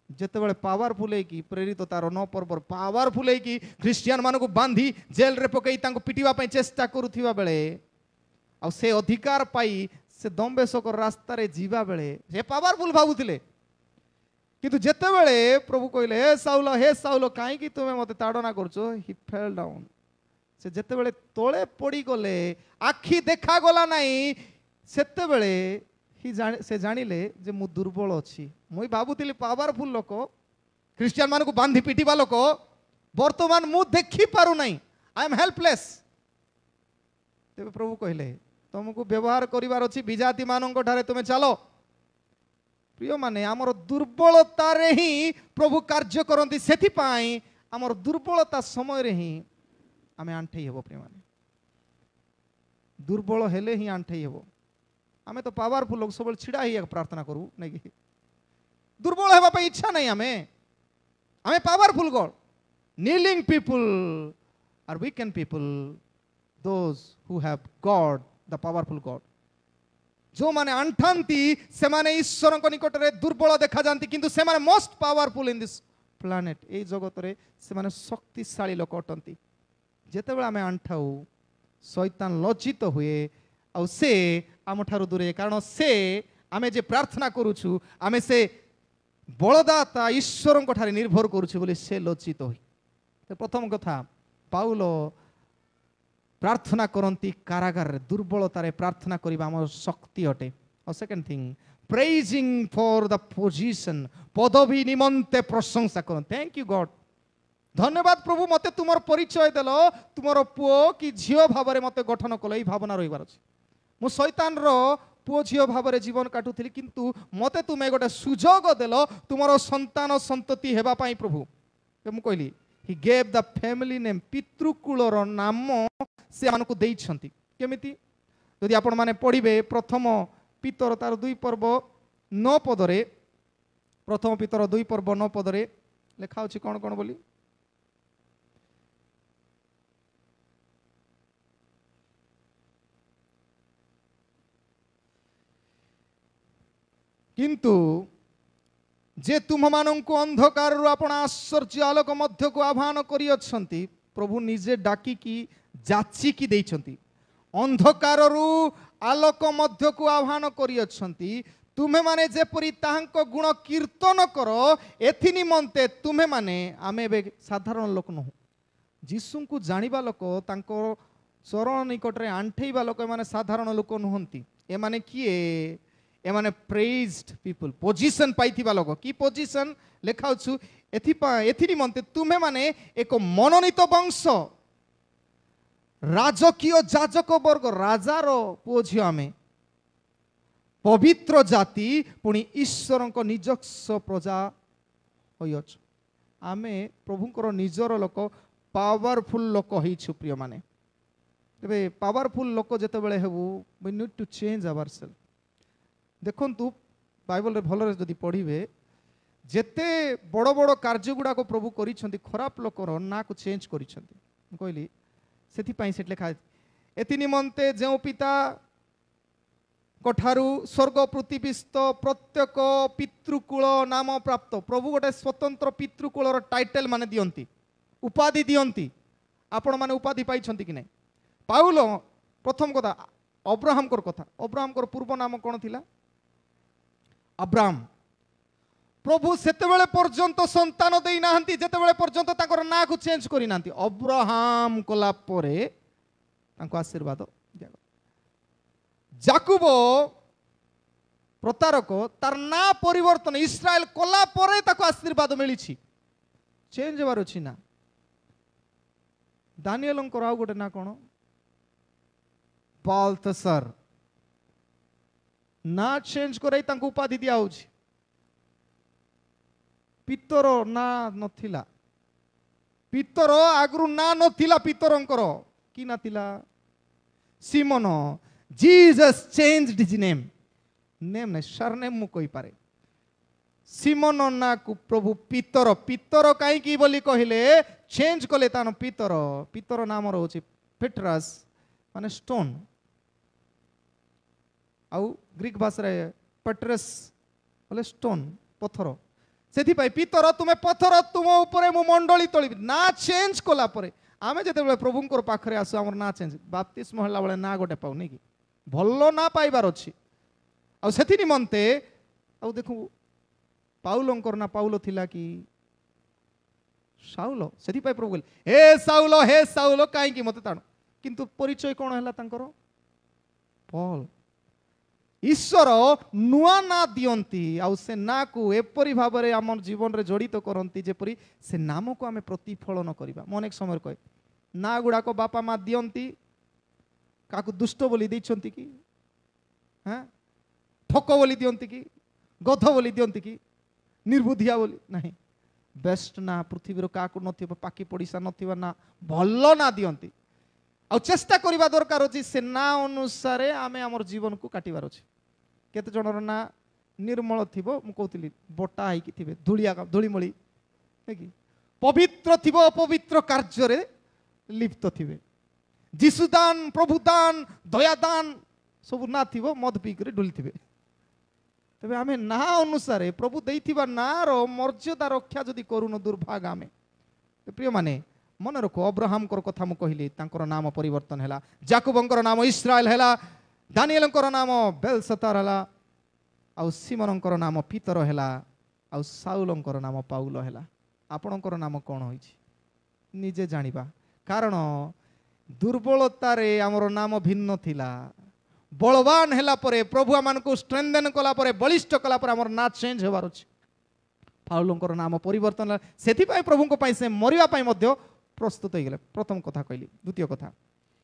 ଯେତେବେଳେ ପାୱାରଫୁଲ ହେଇକି, ପ୍ରେରିତ ତାର 9 ପର୍ବର ପାୱାରଫୁଲ ହେଇକି ଖ୍ରୀଷ୍ଟିଆନ ମାନଙ୍କୁ ବାନ୍ଧି ଜେଲରେ ପକେଇ ତାଙ୍କୁ ପିଟିବା ପାଇଁ ଚେଷ୍ଟା କରୁଥିବା ବେଳେ, ଆଉ ସେ ଅଧିକାର ପାଇ ସେ ଦମ୍ବେଶକ ରାସ୍ତାରେ ଯିବା ବେଳେ ସେ ପାୱାରଫୁଲ ଭାବୁଥିଲେ। କିନ୍ତୁ ଯେତେବେଳେ ପ୍ରଭୁ କହିଲେ, ହେ ସାଉଲ କାହିଁକି ତୁମେ ମୋତେ ତାଡ଼ନା କରୁଛ, ହି ଫେଲ୍ ଡାଉନ୍। ସେ ଯେତେବେଳେ ତଳେ ପଡ଼ିଗଲେ, ଆଖି ଦେଖାଗଲା ନାହିଁ, ସେତେବେଳେ ସେ ଜାଣିଲେ ଯେ ମୁଁ ଦୁର୍ବଳ ଅଛି। ମୁଁ ଭାବୁଥିଲି ପାୱାରଫୁଲ ଲୋକ, ଖ୍ରୀଷ୍ଟିଆନ ମାନଙ୍କୁ ବାନ୍ଧି ପିଟିବା ଲୋକ, ବର୍ତ୍ତମାନ ମୁଁ ଦେଖିପାରୁନାହିଁ, ଆଇ ଏମ୍ ହେଲ୍ପଲେସ୍। ତେବେ ପ୍ରଭୁ କହିଲେ, ତମକୁ ବ୍ୟବହାର କରିବାର ଅଛି, ବିଜାତି ମାନଙ୍କ ଠାରେ ତୁମେ ଚାଲ। ପ୍ରିୟମାନେ, ଆମର ଦୁର୍ବଳତାରେ ହିଁ ପ୍ରଭୁ କାର୍ଯ୍ୟ କରନ୍ତି। ସେଥିପାଇଁ ଆମର ଦୁର୍ବଳତା ସମୟରେ ହିଁ ଆମେ ଆଣ୍ଠେଇ ହେବ। ପ୍ରିୟମାନେ, ଦୁର୍ବଳ ହେଲେ ହିଁ ଆଣ୍ଠେଇ ହେବ। ଆମେ ତ ପାୱାରଫୁଲ ଲୋକ, ସବୁବେଳେ ଛିଡ଼ା ହେଇ ପ୍ରାର୍ଥନା କରୁ ନାଇଁ, ଦୁର୍ବଳ ହେବା ପାଇଁ ଇଚ୍ଛା ନାହିଁ। ଆମେ powerful god. kneeling people are weakened people, those who have God, the powerful God। जो माने अंठांती से माने ईश्वर को निकटरे दुर्बल देखा जानती, किंतु से माने most powerful in this planet, ए जगत रे से माने शक्तिशाली लोक अटंती। जेतेबेले आमे अंठाऊ, शैतान लज्जित हुए, आउ से आम ठारू दूरे, कारण से आमे जे प्रार्थना करूछु, आमे से बलदाता ईश्वर को ठारे निर्भर करूछु बोली से लज्जित हुई। तो प्रथम कथा, पाउलो प्रार्थना करती कारागार, दुर्बलतार प्रार्थना करबा हमर शक्ति अटे। और second thing, praising for the position, पदवी निमंते प्रशंसा कर। थैंक यू गॉड, धन्यवाद प्रभु, मते तुमर परिचय देलो, तुमर पुओ कि झियो भावरे मते गठन कलो। ई भावना रहिबार अछि। मु शैतान रो पुओ झियो भावरे जीवन काटुथिली, किंतु मते तुमे गोटे सुजोग देलो तुमर संतान संतति हेबा पई प्रभु। मु कहली he gave the family name, पितृकुलर नाम से मानकु देइछंती। केमिति यदि आपण माने पढ़िबे प्रथम पितर तार 2 पर्व 9 पदरे, प्रथम पितर 2 पर्व 9 पदरे लेखा अछि कोन कोन बोली, किंतु जे तुम मानंकु अंधकार रु आपण आश्चर्य आलोक मध्य को आह्वान करी अछंती, प्रभु निजे डाकी की जाची की देइछंती। अंधकार रु आलोक मध्य को आह्वान करी अछंती, तुमे माने जेपरि ताहांको गुण कीर्तन करो, एथि निमंते तुमे माने आमे बे साधारण लोक नहु, जीसु को जानिबा लोक, तांको चरण निकट में आंठेवा लोक एमाने साधारण लोक नुहंती एमाने किए एमाने प्रेज्ड पीपल पोजीशन पाइथिबा लोक की पोजीशन लेखाउछु एथि निमंते तुमे माने एक मनोनीत वंश राजकीय जाजक वर्ग राजार पुओ झियो आमे पवित्र जाति पुणी ईश्वर निजस्व प्रजा होइछ आमे प्रभुंकर निजर लोक पावरफुल लोक होइछु प्रिय माने तेबे पावरफुल लोक जेते बेले हेबु we need to change our self देखंतु बाइबल रे भलरे जदि पढ़िबे जेते बड़ बड़ कार्य गुडा को प्रभु करिसंती खराब लोकर ना को चेंज करिसंती कहली सेथि पई सेट लेखा एति निमंते जेउ पिता कठारु स्वर्ग पृथ्वीस्थ प्रत्येक पितृकुल नाम प्राप्त प्रभु गोटे स्वतंत्र पितृकुलर टाइटल माने दियंती उपाधि दियंती आपण माने उपाधि पाइछंती कि नै पाउल प्रथम कथा अब्राहम कर कथा अब्राहम कर पूर्व नाम कोन थिला अब्राहम प्रभु सेतेबेले पर्यंत संतान देई नाहंती जेतेबेले पर्यंत ताकर ना को चेंज करि नाहंती अब्राहम कला परे तांको आशीर्वाद दिया जाकुब प्रतारक तार ना परिवर्तन इस्राएल कला परे ताको आशीर्वाद मिली चेंज होवार अछि ना दानिएल आउ गोटे ना कोन बाल्थसर ना चेंज करे तांको उपाधि दिया होछि पितर ना नथिला पितर आगरु ना नथिला पितरंकर कि नाथिला Simon Jesus changed his name name नै सरनेम मु कहि पारे सिमोन ना को प्रभु पितर पितर काई की बोली कहिले चेंज कले तानो पितर पितर नाम रहउछि पेट्रस माने स्टोन आउ ग्रीक भाषा रे पेट्रस बोले स्टोन पत्थर सेथि पाई पितर तुमे पत्थर तुम ऊपर मु मंडली तळी ना चेंज कला परे आमे जेते बेले प्रभुंकर पाखरे आसु हमर ना चेंज बाप्तिस्म हला बेले ना गोटे पाउ नै कि भल्लो ना पाइबार अछि आ सेथि निमंते आ देखु पाउलंकर ना पाउलो थिला कि साउल सेथि पाई प्रभु कहले हे साउल काई कि मते ताण किंतु परिचय कोन हला तांकर पॉल ईश्वर नुआ ना दियंती आउ से ना को एपरी भाव में आम जीवन रे जड़ित करती जेपरी से नाम को आम प्रतिफलन करवा मैं अनेक समय कहे ना गुड़ाक बापा माँ दियंती क्या दुष्ट बोली देइछंती कि हाँ ठक बोली दियंती कि गध बोली दियंती कि निर्बुद्धिया बोली नहीं बेस्ट ना पृथ्वी क्या न पाखी पड़िशा ना भल ना दियंती आ चेष्टा करवा दरकार अच्छी से ना अनुसार आम आम जीवन को काटिबार अच्छे केते जनर ना निर्मल थिबो मु कहतली बटा होइकी थिबे धुलिया धूलिमली कि पवित्र थिबो अपवित्र कार्य रे लिप्त थिबे जीशुदान प्रभुदान दयादान सब ना थिबो मद पी करे डुली थिबे तबे आमे ना अनुसार प्रभु देइथिबा ना रो मर्यादा रक्षा जदि करूनो दुर्भाग आमे प्रिय माने मन रखो अब्राहम कर कथा मु कहली तांकर नाम परिवर्तन हैला जाकुबंकर नाम इस्राएल हैला दानिएलंकर नाम बेलशतर हैला आउ सिमोनंकर नाम पीतर हैला आउ साउलंकर नाम पाउल हैला आपणकर नाम कोन होइछि निजे जानिबा कारण दुर्बलता रे हमर नाम भिन्न थिला बलवान हैला परे प्रभु आमान को स्ट्रेंथन कला परे बलिष्ठ कला परे हमर ना चेंज होबार अछि पाउलंकर नाम परिवर्तन सेथि पई प्रभु को पई से मरिया पई मध्य प्रस्तुत हो गले प्रथम कथा कहली द्वितीय कथा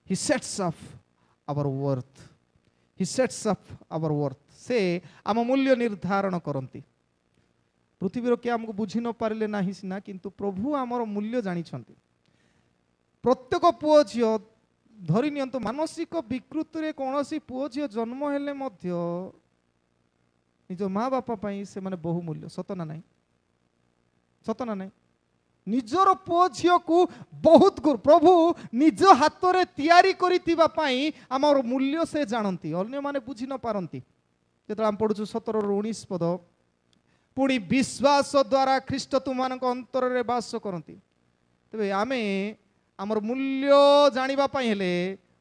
he sets up our worth he sets up our worth से आम मूल्य निर्धारण करती पृथ्वी किए आमको बुझी न पारे ना सिना किंतु प्रभु आमर मूल्य जानी प्रत्येक पुओ झी धरी नियंतु मानसिक विकृति रे कौन सी पुओ झी जन्म हेले मध्य निज माँ बापा पई से माने बहु मूल्य सतना नहीं सतना नहीं निजर पुओ झील को बहुत गुरु प्रभु निज हाथ में तैयारी करितिबा पई आमर मूल्य से जानती अन्य माने बुझी न पारंती जेतला हम पढुछु 17-19 पद पुणी विश्वास द्वारा ख्रीष्ट तुमान अंतर रे वास करती तबे आमे आमर मूल्य जानिबा पई हेले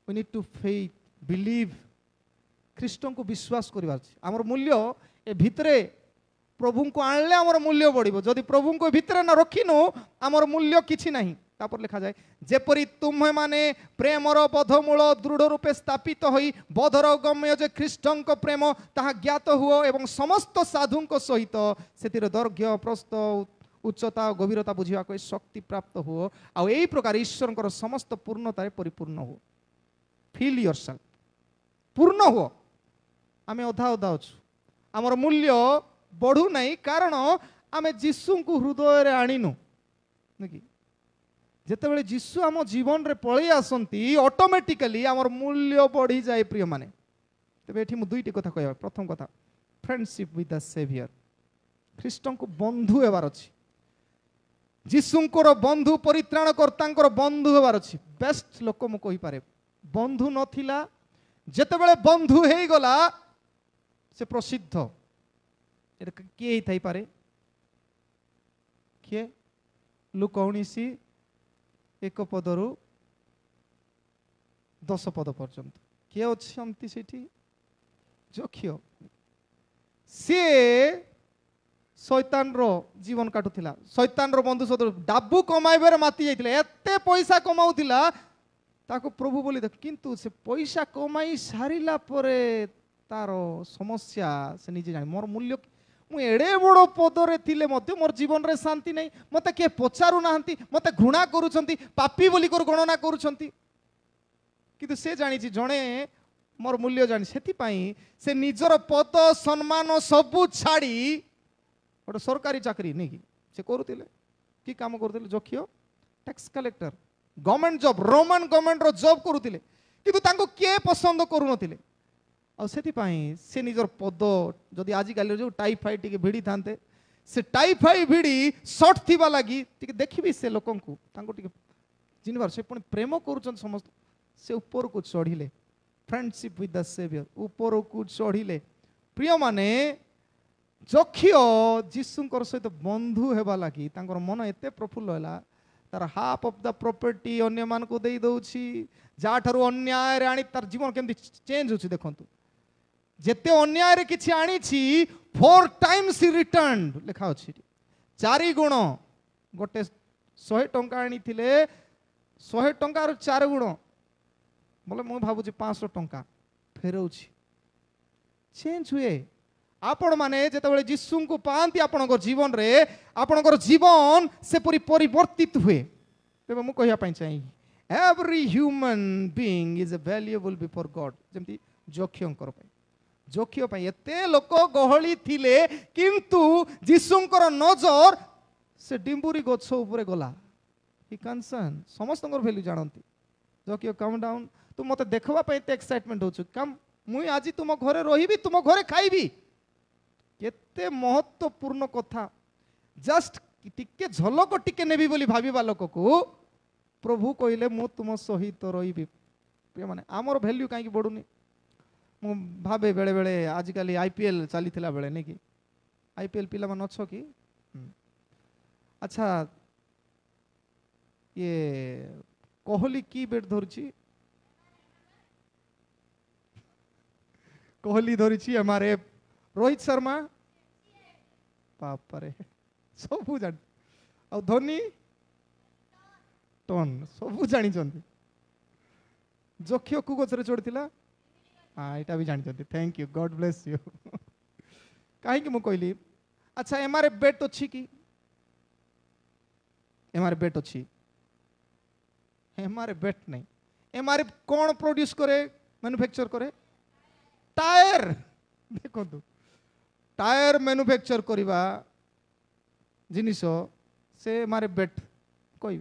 we need to faith believe ख्रीष्ट को विश्वास करबा आमर मूल्य ए भितरे प्रभु को आणले आमर मूल्य बढ़िबो जदि प्रभु को भितरे न रखिनु आमर मूल्य किछि नहीं तापर लिखा जाए जेपरी तुम्हे माने प्रेमर बधमूल दृढ़ रूपे स्थापित होई बधर गम्य जे ख्रीष्टंक प्रेम ताहा ज्ञात हुओ एवं समस्त साधुंक सहित सेतिर दैर्घ्य प्रस्थ उच्चता और गभीरता बुझा शक्ति प्राप्त हुओ आ यही प्रकार ईश्वर समस्त पूर्णतार परिपूर्ण हो फील योरसेल्फ पूर्ण हुओ आमे अधा अधा अच्छु आमर मूल्य बढ़ू नहीं कारण आमे जीशु को हृदय रे आनिनु कि जेतेबेले जीशु आम जीवन रे पळै आसंती ऑटोमेटिकली आमर मूल्य बढ़ी जाए प्रिय माने तबे एठी मु दुईटी कथा कहबा प्रथम कथा फ्रेंडशिप विथ द सेवियर ख्रीष्टन को बंधु हेबार अछि जीशुंकर बंधु परित्राणकर्तांकर बंधु हेबार अछि बेस्ट लोक मु कहि पारे बंधु नथिला जेतेबेले बंधु हेई गला से प्रसिद्ध एटा किए ही थाई पारे किए लुक 19 एक पदरु 10 पद पर्यंत किए अच्छी सेठी जखियो सी शैतान रो जीवन काटुला शैतान रो बंधु सदर डाबू कमाइबार माति जाइतिले एते पैसा कमाउतिला ताको प्रभु बोली देख किंतु से पैसा कमाई सारिला परे तारो समस्या से निजे जाने मोर मूल्य मु एड़े बड़ पदरे थिले मते मोर जीवन रे शांति नहीं मते के पचारु नाहंती मते घृणा करूछंती पापी बोली कर गणना करूछंती किंतु से जानि छी जणे मोर मूल्य जानि सेति पई से निजर पद सम्मान सबु छाड़ी गोटे सरकारी चाकरी नहीं कि से करूतिले की काम करूतिले जखियो tax collector government job Roman government रो जॉब करूतिले किंतु तांको के पसंद करू नथिले आ सेति पई से निजर पद जदि आज काली जो टाइफाइड टिके भिड़ी थांते से टाइफाइड भिड़ी शॉर्ट थिबा लागी टिके देखिबी से लोकन को तांको टिके जिनबार से पुणी प्रेम करूछन समस्त से ऊपर को चढ़िले फ्रेंडशिप विथ द सेवियर ऊपर को चढ़िले प्रिय माने जखियो जीशुंकर सहित बंधु हेबा लागी तांकर मन एते प्रफुल्ल होला तार हाफ ऑफ द प्रॉपर्टी अन्य मान को देई दउछि जा ठारू अन्याय रे आनी तार जीवन केमति चेंज होछि देखंतु जेते अन्याय रे किछि आनी छी 4 टाइम्स ही रिटर्न्ड लिखा अछि 4 गुण गोटे 100 टंका आनी थिले 100 टंका रो 4 गुण बोले मु भाबु छी 500 टंका फेरउछि चेंज हुए आपण माने जेतेबेले जीशु को पांती आपणकर जीवन रे आपणकर जीवन से पूरी परिवर्तित हुए तेबे मु कहिया पई चाहि every human being is a valuable before God जेमती जोखियंकर पई जोखियो पई एते लोक गहली थिले किंतु जीशुंकर नजर से डिंबुरी गछ ऊपर गला ही concern समस्तंकर value जानंती Jokhio come down तू मते देखबा पई ते एक्साइटमेंट होछु कम मुई आजी तुम घरे रहिबी तुम घरे खाइबी केते महत्वपूर्ण कथा जस्ट टिके झलक टिके नेबी बोली भाबीबा लोक को प्रभु कहले मु तुम सहित रहिबी प्रिय माने आमर वैल्यू काई की बडुनी मु भाबे बेले बेले आज काली आईपीएल चली थिला बेले नै कि आईपीएल पिला मन अच्छो कि अच्छा ये कोहली की बेट धरछि कोहली धरछि हमारे रोहित शर्मा बापरे सबू जान आ धोनी टन सबू जानी चंदी जोखियो कु गछरे चढ़थिला हां एटा भी जानी चंदी thank you God bless you काहे कि मु कहली अच्छा एमारे बेट अछि कि एमारे बेट अछि एमारे बेट नहीं एमारे कौन प्रोड्यूस करे मैन्युफैक्चर करे टायर देखो टायर मैन्युफैक्चर करवा जिनिस से मारे बेट कह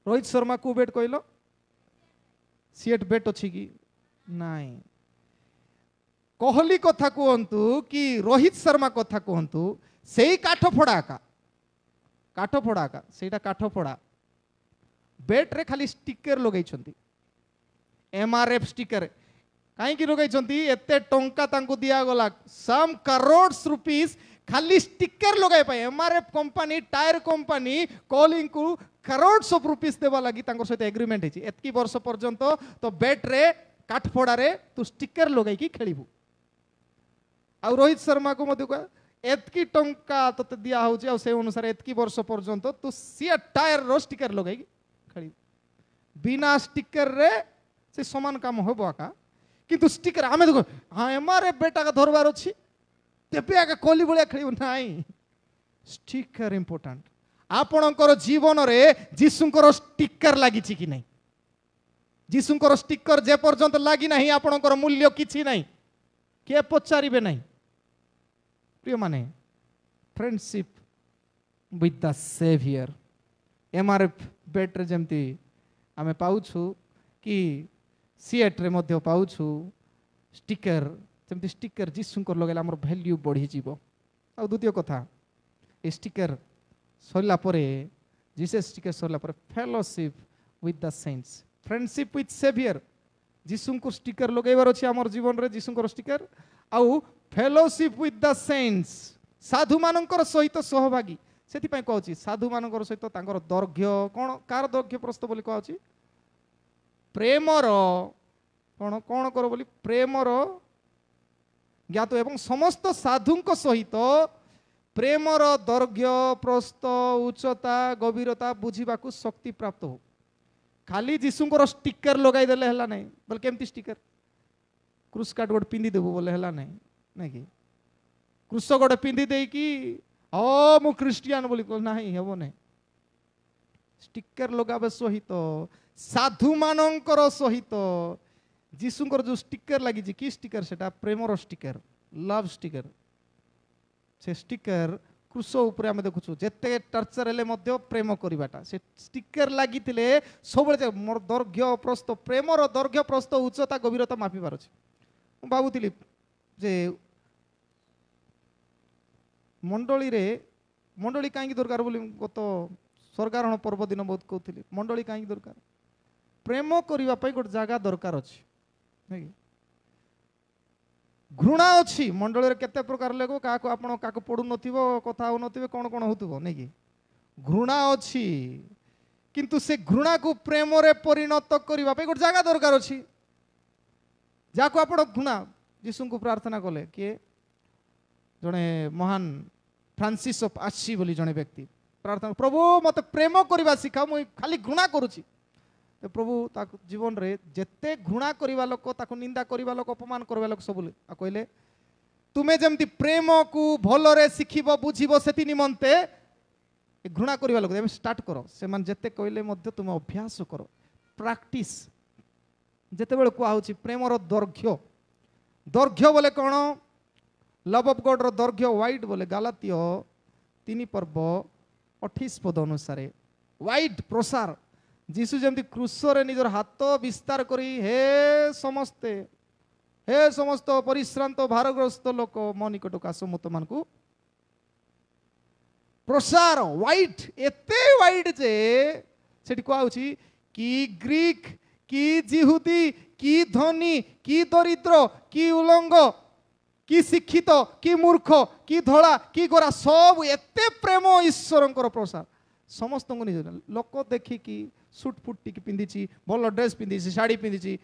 रोहित शर्मा को बेट कहल सीएट बेट अच्छी कि नाई कोहली कथा कहतु कि रोहित शर्मा कथा कहतु से काठ फोड़ा का सेटा काठ फोड़ा बेट रे खाली स्टिकर लगे एमआरएफ स्टिकर कहीं लगे एते टंका तांको दिया गला सम करोड्स रुपीस खाली स्टिकर लगाए पाए MRF company tyre company calling को करोड्स ऑफ रुपीस देवा लगी तांको सहित एग्रीमेंट है एतकी वर्ष पर्यंत तो बेट रे काठफोड़ा रे तू स्टिकर लगाई खेलबू आ रोहित शर्मा को मत एतकी टंका तोते दिया होची आ से अनुसार एतकी वर्ष पर्यंत तू सी टायर रो स्टिकर लगाई खड़ी बिना स्टिकर रे से समान काम होबो आका किंतु स्टिकर आमे देखो हां एमारे बेटा का धरबार अछि तेबे आका कोली बळिया खेलिबो नाही स्टिकर इंपोर्टेंट आपणकर जीवन रे जीसुंकर स्टिकर लागी छि कि नहीं जीसुंकर स्टिकर जे पर्यंत लागी नाही आपणकर मूल्य किछि नाही के पचारिबे नाही प्रिय माने friendship with the saviour MRF बेट रे जेमती आमे पाउछु कि सीएट रे मध्य पाउछु स्टिकर जेमती स्टिकर जीसुंकर लगेला हमर वैल्यू बढ़ी जीवो आ द्वितीय कथा ए स्टिकर सरला परे जीसस स्टिकर सरला परे fellowship with the saints friendship with saviour जीसुंकर स्टिकर लगेबार अछि हमर जीवन रे जीसुंकर स्टिकर आउ फेलोशिप विथ द सेंट्स साधु मानकर सहित सहभागी सेति पय कहउची साधु मानकर सहित तांकर दैर्घ्य कोन कार दैर्घ्य प्रस्त बोली कहउची प्रेमर कोन कोन करो बोली प्रेमर ज्ञात एवं समस्त साधुंक सहित प्रेमर दैर्घ्य प्रस्त उच्चता गभीरता बुझिबाकू शक्ति प्राप्त हो खाली जीसुंकर स्टिकर लगाई देले हला नहीं बोल केमती स्टिकर क्रूस कार्ड गोटे पिंधि देबो बोले हला नहीं नहीं कि क्रूस गोटे पिंधि दे कि ओ मु क्रिस्टियन बोली को नहीं हेबो नहीं स्टिकर लगाबे सहित साधु मानकर सहित जीसुंकर जो स्टिकर लागि कि स्टिकर सेटा प्रेमर स्टिकर लव स्टिकर से स्टिकर क्रूस ऊपर आम देखु जेते टर्चर हेले मध्य प्रेम करिबाटा से स्टिकर लागिथिले सबले मोर दैर्घ्य प्रस्त प्रेमर दैर्घ्य प्रस्त उच्चता गभीरता मापिबार अछि भावुली जे मंडली कहीं दरकार बोली गत स्वर्गारोहण पर्व दिन बहुत कहते मंडली कहीं दरकार प्रेम करने गोटे जगह दरकार अच्छी घृणा अच्छी मंडल केते प्रकार लोक क्या पढ़ु न कथा हो कौन कौन हो नहीं कि घृणा अच्छी किंतु से घृणा को प्रेम रे परिणत करने गोटे जगह दरकार अच्छी जहाँ आप घृणा जीशु को प्रार्थना कले किए जड़े महान फ्रांसिस ऑफ आसी बोली जड़े व्यक्ति प्रार्थना प्रभु मत प्रेम करने शिखा मुझे खाली घृणा करुच्ची प्रभु जीवन रे जेते घृणा करवा लोक ताको निंदा करवा लोक अपमान करवा लोक सब कहले तुम्हें जमती प्रेम को भलरे शिखिब बुझिब सेति निमंते घृणा करवा लोक स्टार्ट करो से मान जेते कहले मध्य तुम अभ्यास करो प्रैक्टिस जेते बेले कहउची प्रेमर दैर्घ्य दैर्घ्य बोले कौन लव ऑफ गॉड रो दैर्घ्य वाइड बोले गालातियो 3 पर्व 28 पद अनुसार वाइड प्रसार जीशु जमती क्रूसरे निजर हाथ विस्तार करी हे समस्त परिश्रांत भारग्रस्त लोक मो निकटक आस मु तुमको प्रसार वाइड एते वाइड जे सेठी कहउची कि ग्रीक कि जिहुदी कि धनी कि दरिद्र कि उलंग कि शिक्षित कि मूर्ख कि धड़ा कि गोरा सब एते प्रेम ईश्वर प्रसार समस्त लोक देखिकी सुट फुट टी पिंधि भल ड्रेस पिंधि शाढ़ी पिंधि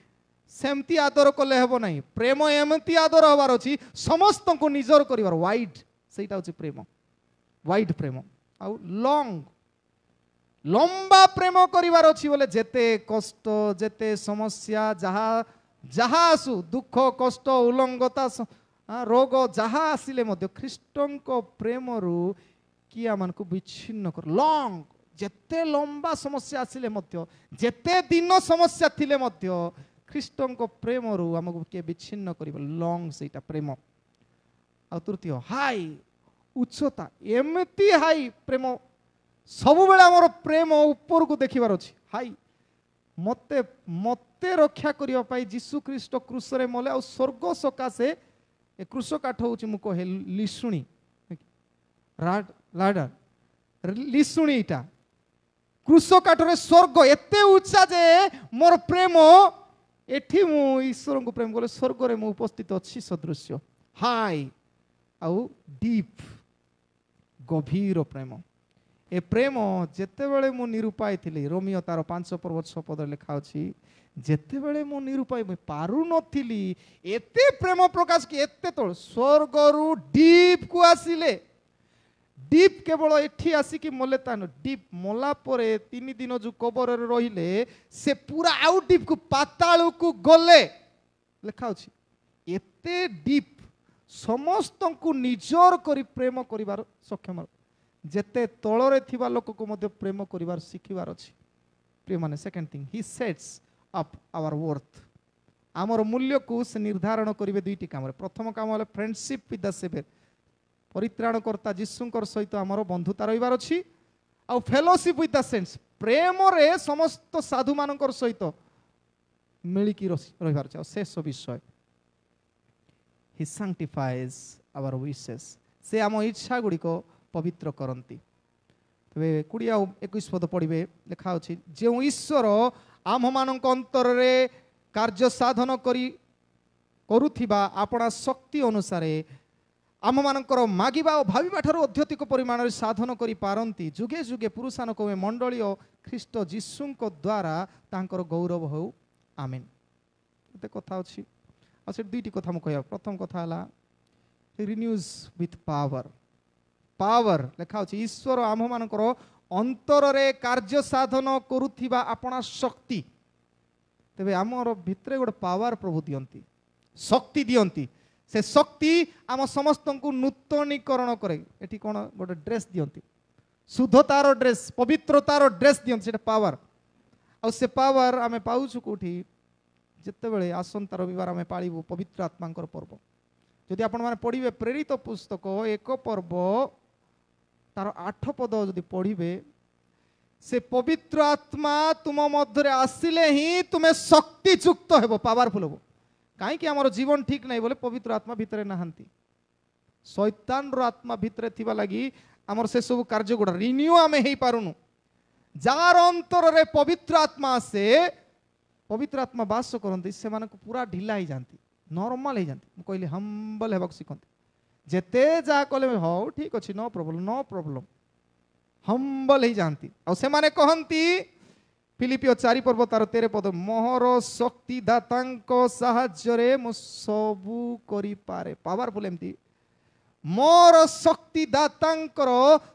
सेमती आदर कले हेब ना प्रेम एमती आदर हबार अच्छी समस्त को निजर कर वाइड से प्रेम वाइड प्रेम आउ लंग लंबा प्रेम करिवार अच्छी बोले जेते कष्ट जेते समस्या जहा जहा आसु दुख कष्ट उलंगता रोग जहा आसिले मध्य ख्रीष्टन को प्रेम रु किया मन को विच्छिन्न कर लंग जेते लंबा समस्या आसिले मध्य जेते दिन समस्या थिले मध्य ख्रीष्टन को प्रेम रु हमको किए विच्छिन्न करिबो लंग सेटा प्रेम आ तृतीय हाई उच्चता एमती हाई प्रेम सब बेले आमर प्रेम ऊपर को देखिबार अछि हाई मते मते रक्षा करिया पाई जीसु ख्रीष्ट क्रूसरे मले आ स्वर्ग सकाशे ए क्रूस काठ होछि मु कहे लिसुणी लाडा लिसुणी इटा क्रूस काठरे स्वर्ग एते उच्चा जे मोर प्रेम एठी मु ईश्वर को प्रेम कले स्वर्ग रे मु उपस्थित अछि सदृश्य हाई आउ डीप गभीर प्रेम ए प्रेम जेतेबेले मु निरूपाय थिली रोमियो तार 5 पर्व 6 पद लिखा अछि जेतेबेले मु निरूपाय पारु नथिली एते प्रेम प्रकाश कि एते तळ स्वर्गरु डीप को आसिले डीप केवल एठी आसिकी मले तान डीप मला परे 3 दिन जो कबर रे रहिले से पूरा आउ डीप को पाताल को गले लिखा अछि एते डीप समस्त को निजर करी प्रेम करिवार सक्षम जेते तଳରେ ଥିବା ଲୋକକୁ ମଧ୍ୟ ପ୍ରେମ କରିବାର ଶିଖିବାର ଅଛି ପ୍ରିୟ ମାନେ ସେକେଣ୍ଡ ଥିଙ୍ଗ ହି ସେଟ୍ସ ଅପ୍ ଆୱାର ୱର୍ଥ ଆମର ମୂଲ୍ୟକୁ ସେ ନିର୍ଦ୍ଧାରଣ କରିବେ ଦୁଇଟି କାମରେ ପ୍ରଥମ କାମ ହେଲା ଫ୍ରେଣ୍ଡସିପ୍ ୱିଥ୍ ଦ ସେଭିୟର ପରିତ୍ରାଣକର୍ତ୍ତା ଯୀଶୁଙ୍କର ସହିତ ଆମର ବନ୍ଧୁତା ରହିବାର ଅଛି ଆଉ ଫେଲୋସିପ୍ ୱିଥ୍ ଦ ସେଣ୍ଟସ୍ ପ୍ରେମରେ ସମସ୍ତ ସାଧୁମାନଙ୍କର ସହିତ ମିଳିକି ରହିବାର ଅଛି ଆଉ ଶେଷ ବିଷୟ ହି ସାଙ୍କ୍ଟିଫାଇଜ୍ ଆୱାର ୱିଶେସ୍ ସେ ଆମ ଇଚ୍ଛା ଗୁଡ଼ିକ पवित्र करती तेरे 20 और 21 पद पढ़े लिखा अछि जे ईश्वर आम मान अंतर रे कार्य साधन करुथिबा अपना शक्ति अनुसार आम मानकर मागिबा और भाविबा ठारो अत्यधिक परिमाण रे साधन करि पारंती जुगे जुगे पुरुषानक मंडली और ख्रीष्ट जीशुंक द्वारा तांकर गौरव हो आमेन एते कथा अछि आ से दुईटी कथा म कहया प्रथम कथा हला रिन्यूज विथ पावर पावर लिखा अछि ईश्वर आम मानकर अंतर रे कार्य साधन करुथिबा अपना शक्ति तेबे आमर भितरे गोटे पावर प्रभु दियंती शक्ति दियंती से शक्ति आम समस्त को नूतनीकरण करे एठी कोन गोटे ड्रेस दियंती शुद्धतार ड्रेस पवित्रतार ड्रेस दियंती सेटा पावर आ से पावर आमे पाउछु कोठी जेतेबेले आसंता रविवार आमे पाळिबु पवित्र आत्मांकर पर्व जदि आपण माने पढिबे प्रेरित पुस्तक एक पर्व तार 8 पद जदि पढ़िबे से पवित्र आत्मा तुम मध्य आसिले ही तुम्हें शक्ति युक्त हेबो पावरफुल हेबो काहे कि हमर जीवन ठीक नहीं बोले पवित्र आत्मा भितरे नहांती शैतान रो आत्मा भितरे थिबा लागि हमर से सब कार्य गुडा रिन्यू आमे हेई पारुनु जार अंतर रे पवित्र आत्मा से पवित्र आत्मा वास करंती से मानको पूरा ढिला ही जानती नॉर्मल ही जानती म कहली हम्बल हेबाक सिखंती जेते जा कले हो ठीक अछि नो प्रॉब्लम हम्बल ही जानती और से माने कहंती फिलिपियो 4 पर्व तार 13 पद मोहर शक्ति दातांक साहाय्य रे मु सबु करि पारे पावरफुल एमती मोर शक्ति दातांकर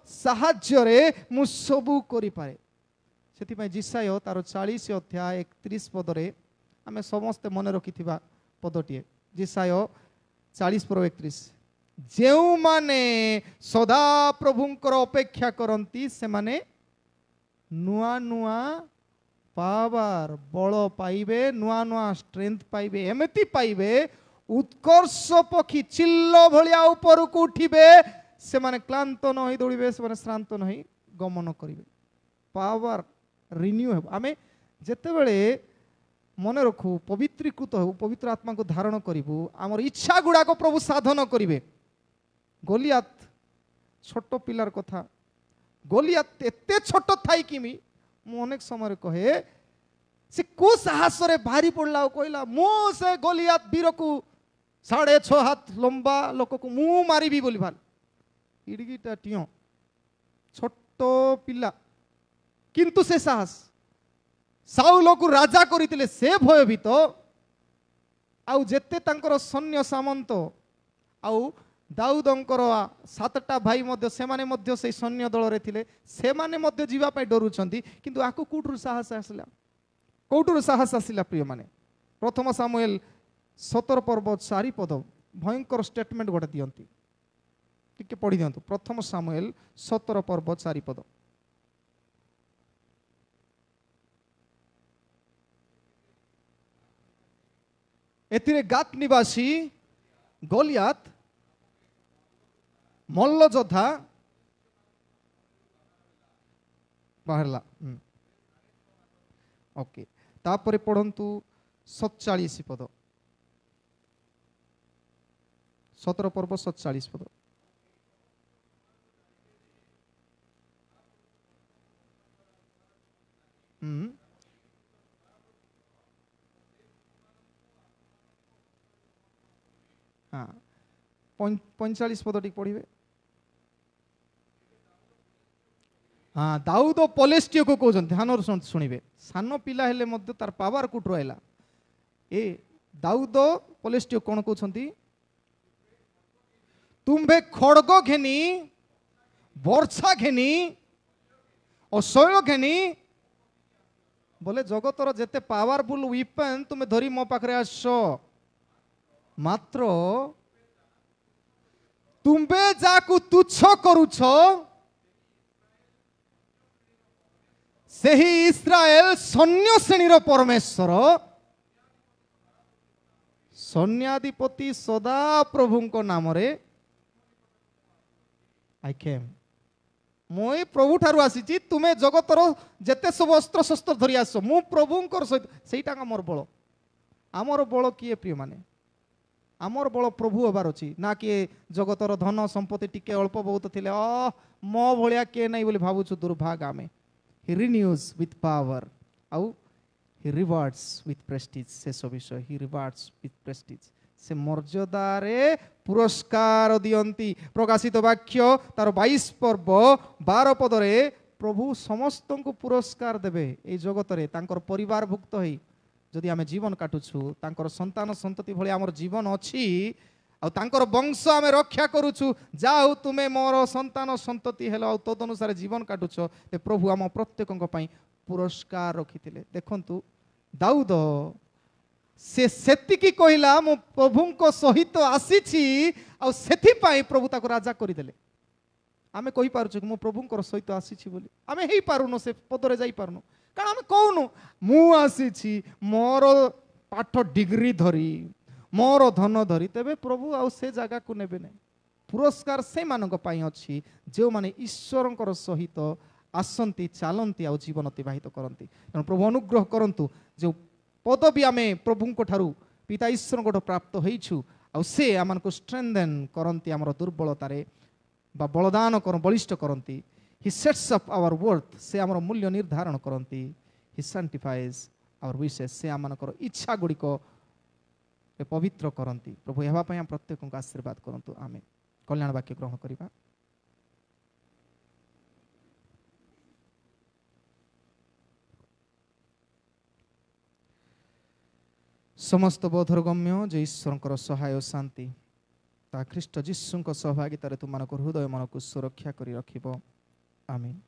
साहाय्य रे मु सबु करि पारे सेति पय जिसाय तार 40 अध्याय 31 पद रे आमे समस्त मन रखिथिबा पदटिए जिसाय 40 पर्व 31 जेउ माने सदा प्रभुंकर अपेक्षा करंती से माने नुआ नुआ पावर बल पाइबे नुआ नुआ स्ट्रेंथ पाइबे एमती पाइबे उत्कर्ष पक्षी चिल्ल भलिया ऊपर को उठिबे से माने क्लांत न होई दौड़िबे से माने श्रांत न होई गमन करिवे पावर रिन्यू हेबो आमे जेतेबेले मन रखू पवित्रीकृत हो पवित्र आत्मा को धारण करिबू आमर इच्छा गुडा को प्रभु साधन करिवे गोलियात छोट पिलार कथा गोलियात एते छोट थाई किमी मु अनेक समय कहे से को साहस रे भारी पड़ला कहला मु से गोलियात वीर को 6.5 हाथ लंबा लोक को मु मारिबी बोली भाल इडगीटा टियो छोट पिला किंतु से साहस साउल को राजा करथिले से भयभीत आउ जेते तांकर सैन्य सामंत आउ दाऊदंकर 7टा भाई मध्य से माने मध्य से सैन्य दल रे थिले से माने मध्य जीवा पय डरुछंती किंतु आको कोठुर साहस आसला कोठुर साहस आसिला प्रिय माने प्रथम सामुएल 17 पर्व 4 पद भयंकर स्टेटमेंट गोटे दियंती टिके पढ़ी दियंतु प्रथम सामुएल 17 पर्व 4 पद एतिरे गात निवासी गोलियात मल्ल योद्धा बाहरला ओके तापरे पढ़ंतु 47 पद 17 पर्व 47 पद हाँ 45 पद टिक पढ़िबे हाँ दाऊद पलेस्टियो को कहते ध्यान शुणिबे सान पिला हेले मध्य तार पावर कोट रहा ए दाऊद पलेस्टियो कौन कहते तुम्भे खड़ग घेनी वर्षा घेनी और शैल घेनी बोले जगतर जेते पावरफुल वेपन तुम्हें धरी मो पाखरे आस मात्र तुम्बे जाकु तुच्छ करुछ सेही इस्राएल सैन्य श्रेणीर परमेश्वर सैन्याधिपति सदा प्रभुंको नाम रे आई केम मुई प्रभु ठारू आसी तुम्हें जगतर जेते सब अस्त्र शस्त्र धरी आस मु प्रभुंकर सहित सेटा मोर बल आमर बल किए प्रिय माने आमर बल प्रभु हबार अच्छी ना किए जगतर धन संपत्ति टिके अल्प बहुत थिले मो भलिया किए नहीं बोली भावुछु दुर्भाग आमे ही रिन्यूज विथ पावर आउ ही रिवार्ड्स विथ प्रेस्टीज शेष विषय ही रिवार्ड्स विथ प्रेस्टीज से मर्यादारे पुरस्कार दियंती प्रकाशित वाक्य तार 22 पर्व 12 पदरे प्रभु समस्त को पुरस्कार देवे ए जगतरे तांकर परिवार भुक्त होई जदि आमे जीवन काटुछु तांकर संतान संतति भली आमर जीवन अछि आ तांकर वंश आमे रक्षा करूछु जाऊ तुमे मोर संतान संतति हेलो आ तद अनुसार जीवन काटुछ ते प्रभु आम प्रत्येकଙ୍କ ପାଇଁ पुरस्कार रखिथिले देखंतु दाऊद से सेतिकी कहला मो प्रभुंको सहित आसीछि आ सेथि पाई प्रभु ताको राजा करिदेले आमे कहि पारुछु मो प्रभुंकर सहित आसीछि बोली आमे हेई पारुनो से पदरे जाई पारुनो कारण आमे कहूनु मु आसीछि मोर पाठ डिग्री धरी मोर धन धरी तेबे प्रभु आ से जगह को नेबे नै पुरस्कार से मानक पाई अछि जे माने ईश्वरंकर सहित आसंती चालंती आ जीवन अतिबाहित करंती प्रभु अनुग्रह करंतु जो पदवी आमे प्रभुंको ठारू पिता ईश्वरंको प्राप्त होइछु आ से आमनको स्ट्रेंथन करंती हमर दुर्बलतारे बा बलिदान कर बलिष्ठ करंती ही सेट्स अप आवर वर्थ से हमर मूल्य निर्धारण करंती ही सैंटिफाइज आवर विशेष से आमनकर इच्छा गुडी को पवित्र करंती प्रभु हेबा पय हम प्रत्येकको आशीर्वाद करंतु आमेन कल्याण वाक्य ग्रहण करिबा समस्त बोधर गम्य जे ईश्वरंकर सहाय शांति ता ख्रीष्ट जीशुंक सहभागितारे तुमको हृदय मन को सुरक्षा करी रखिबो आमीन।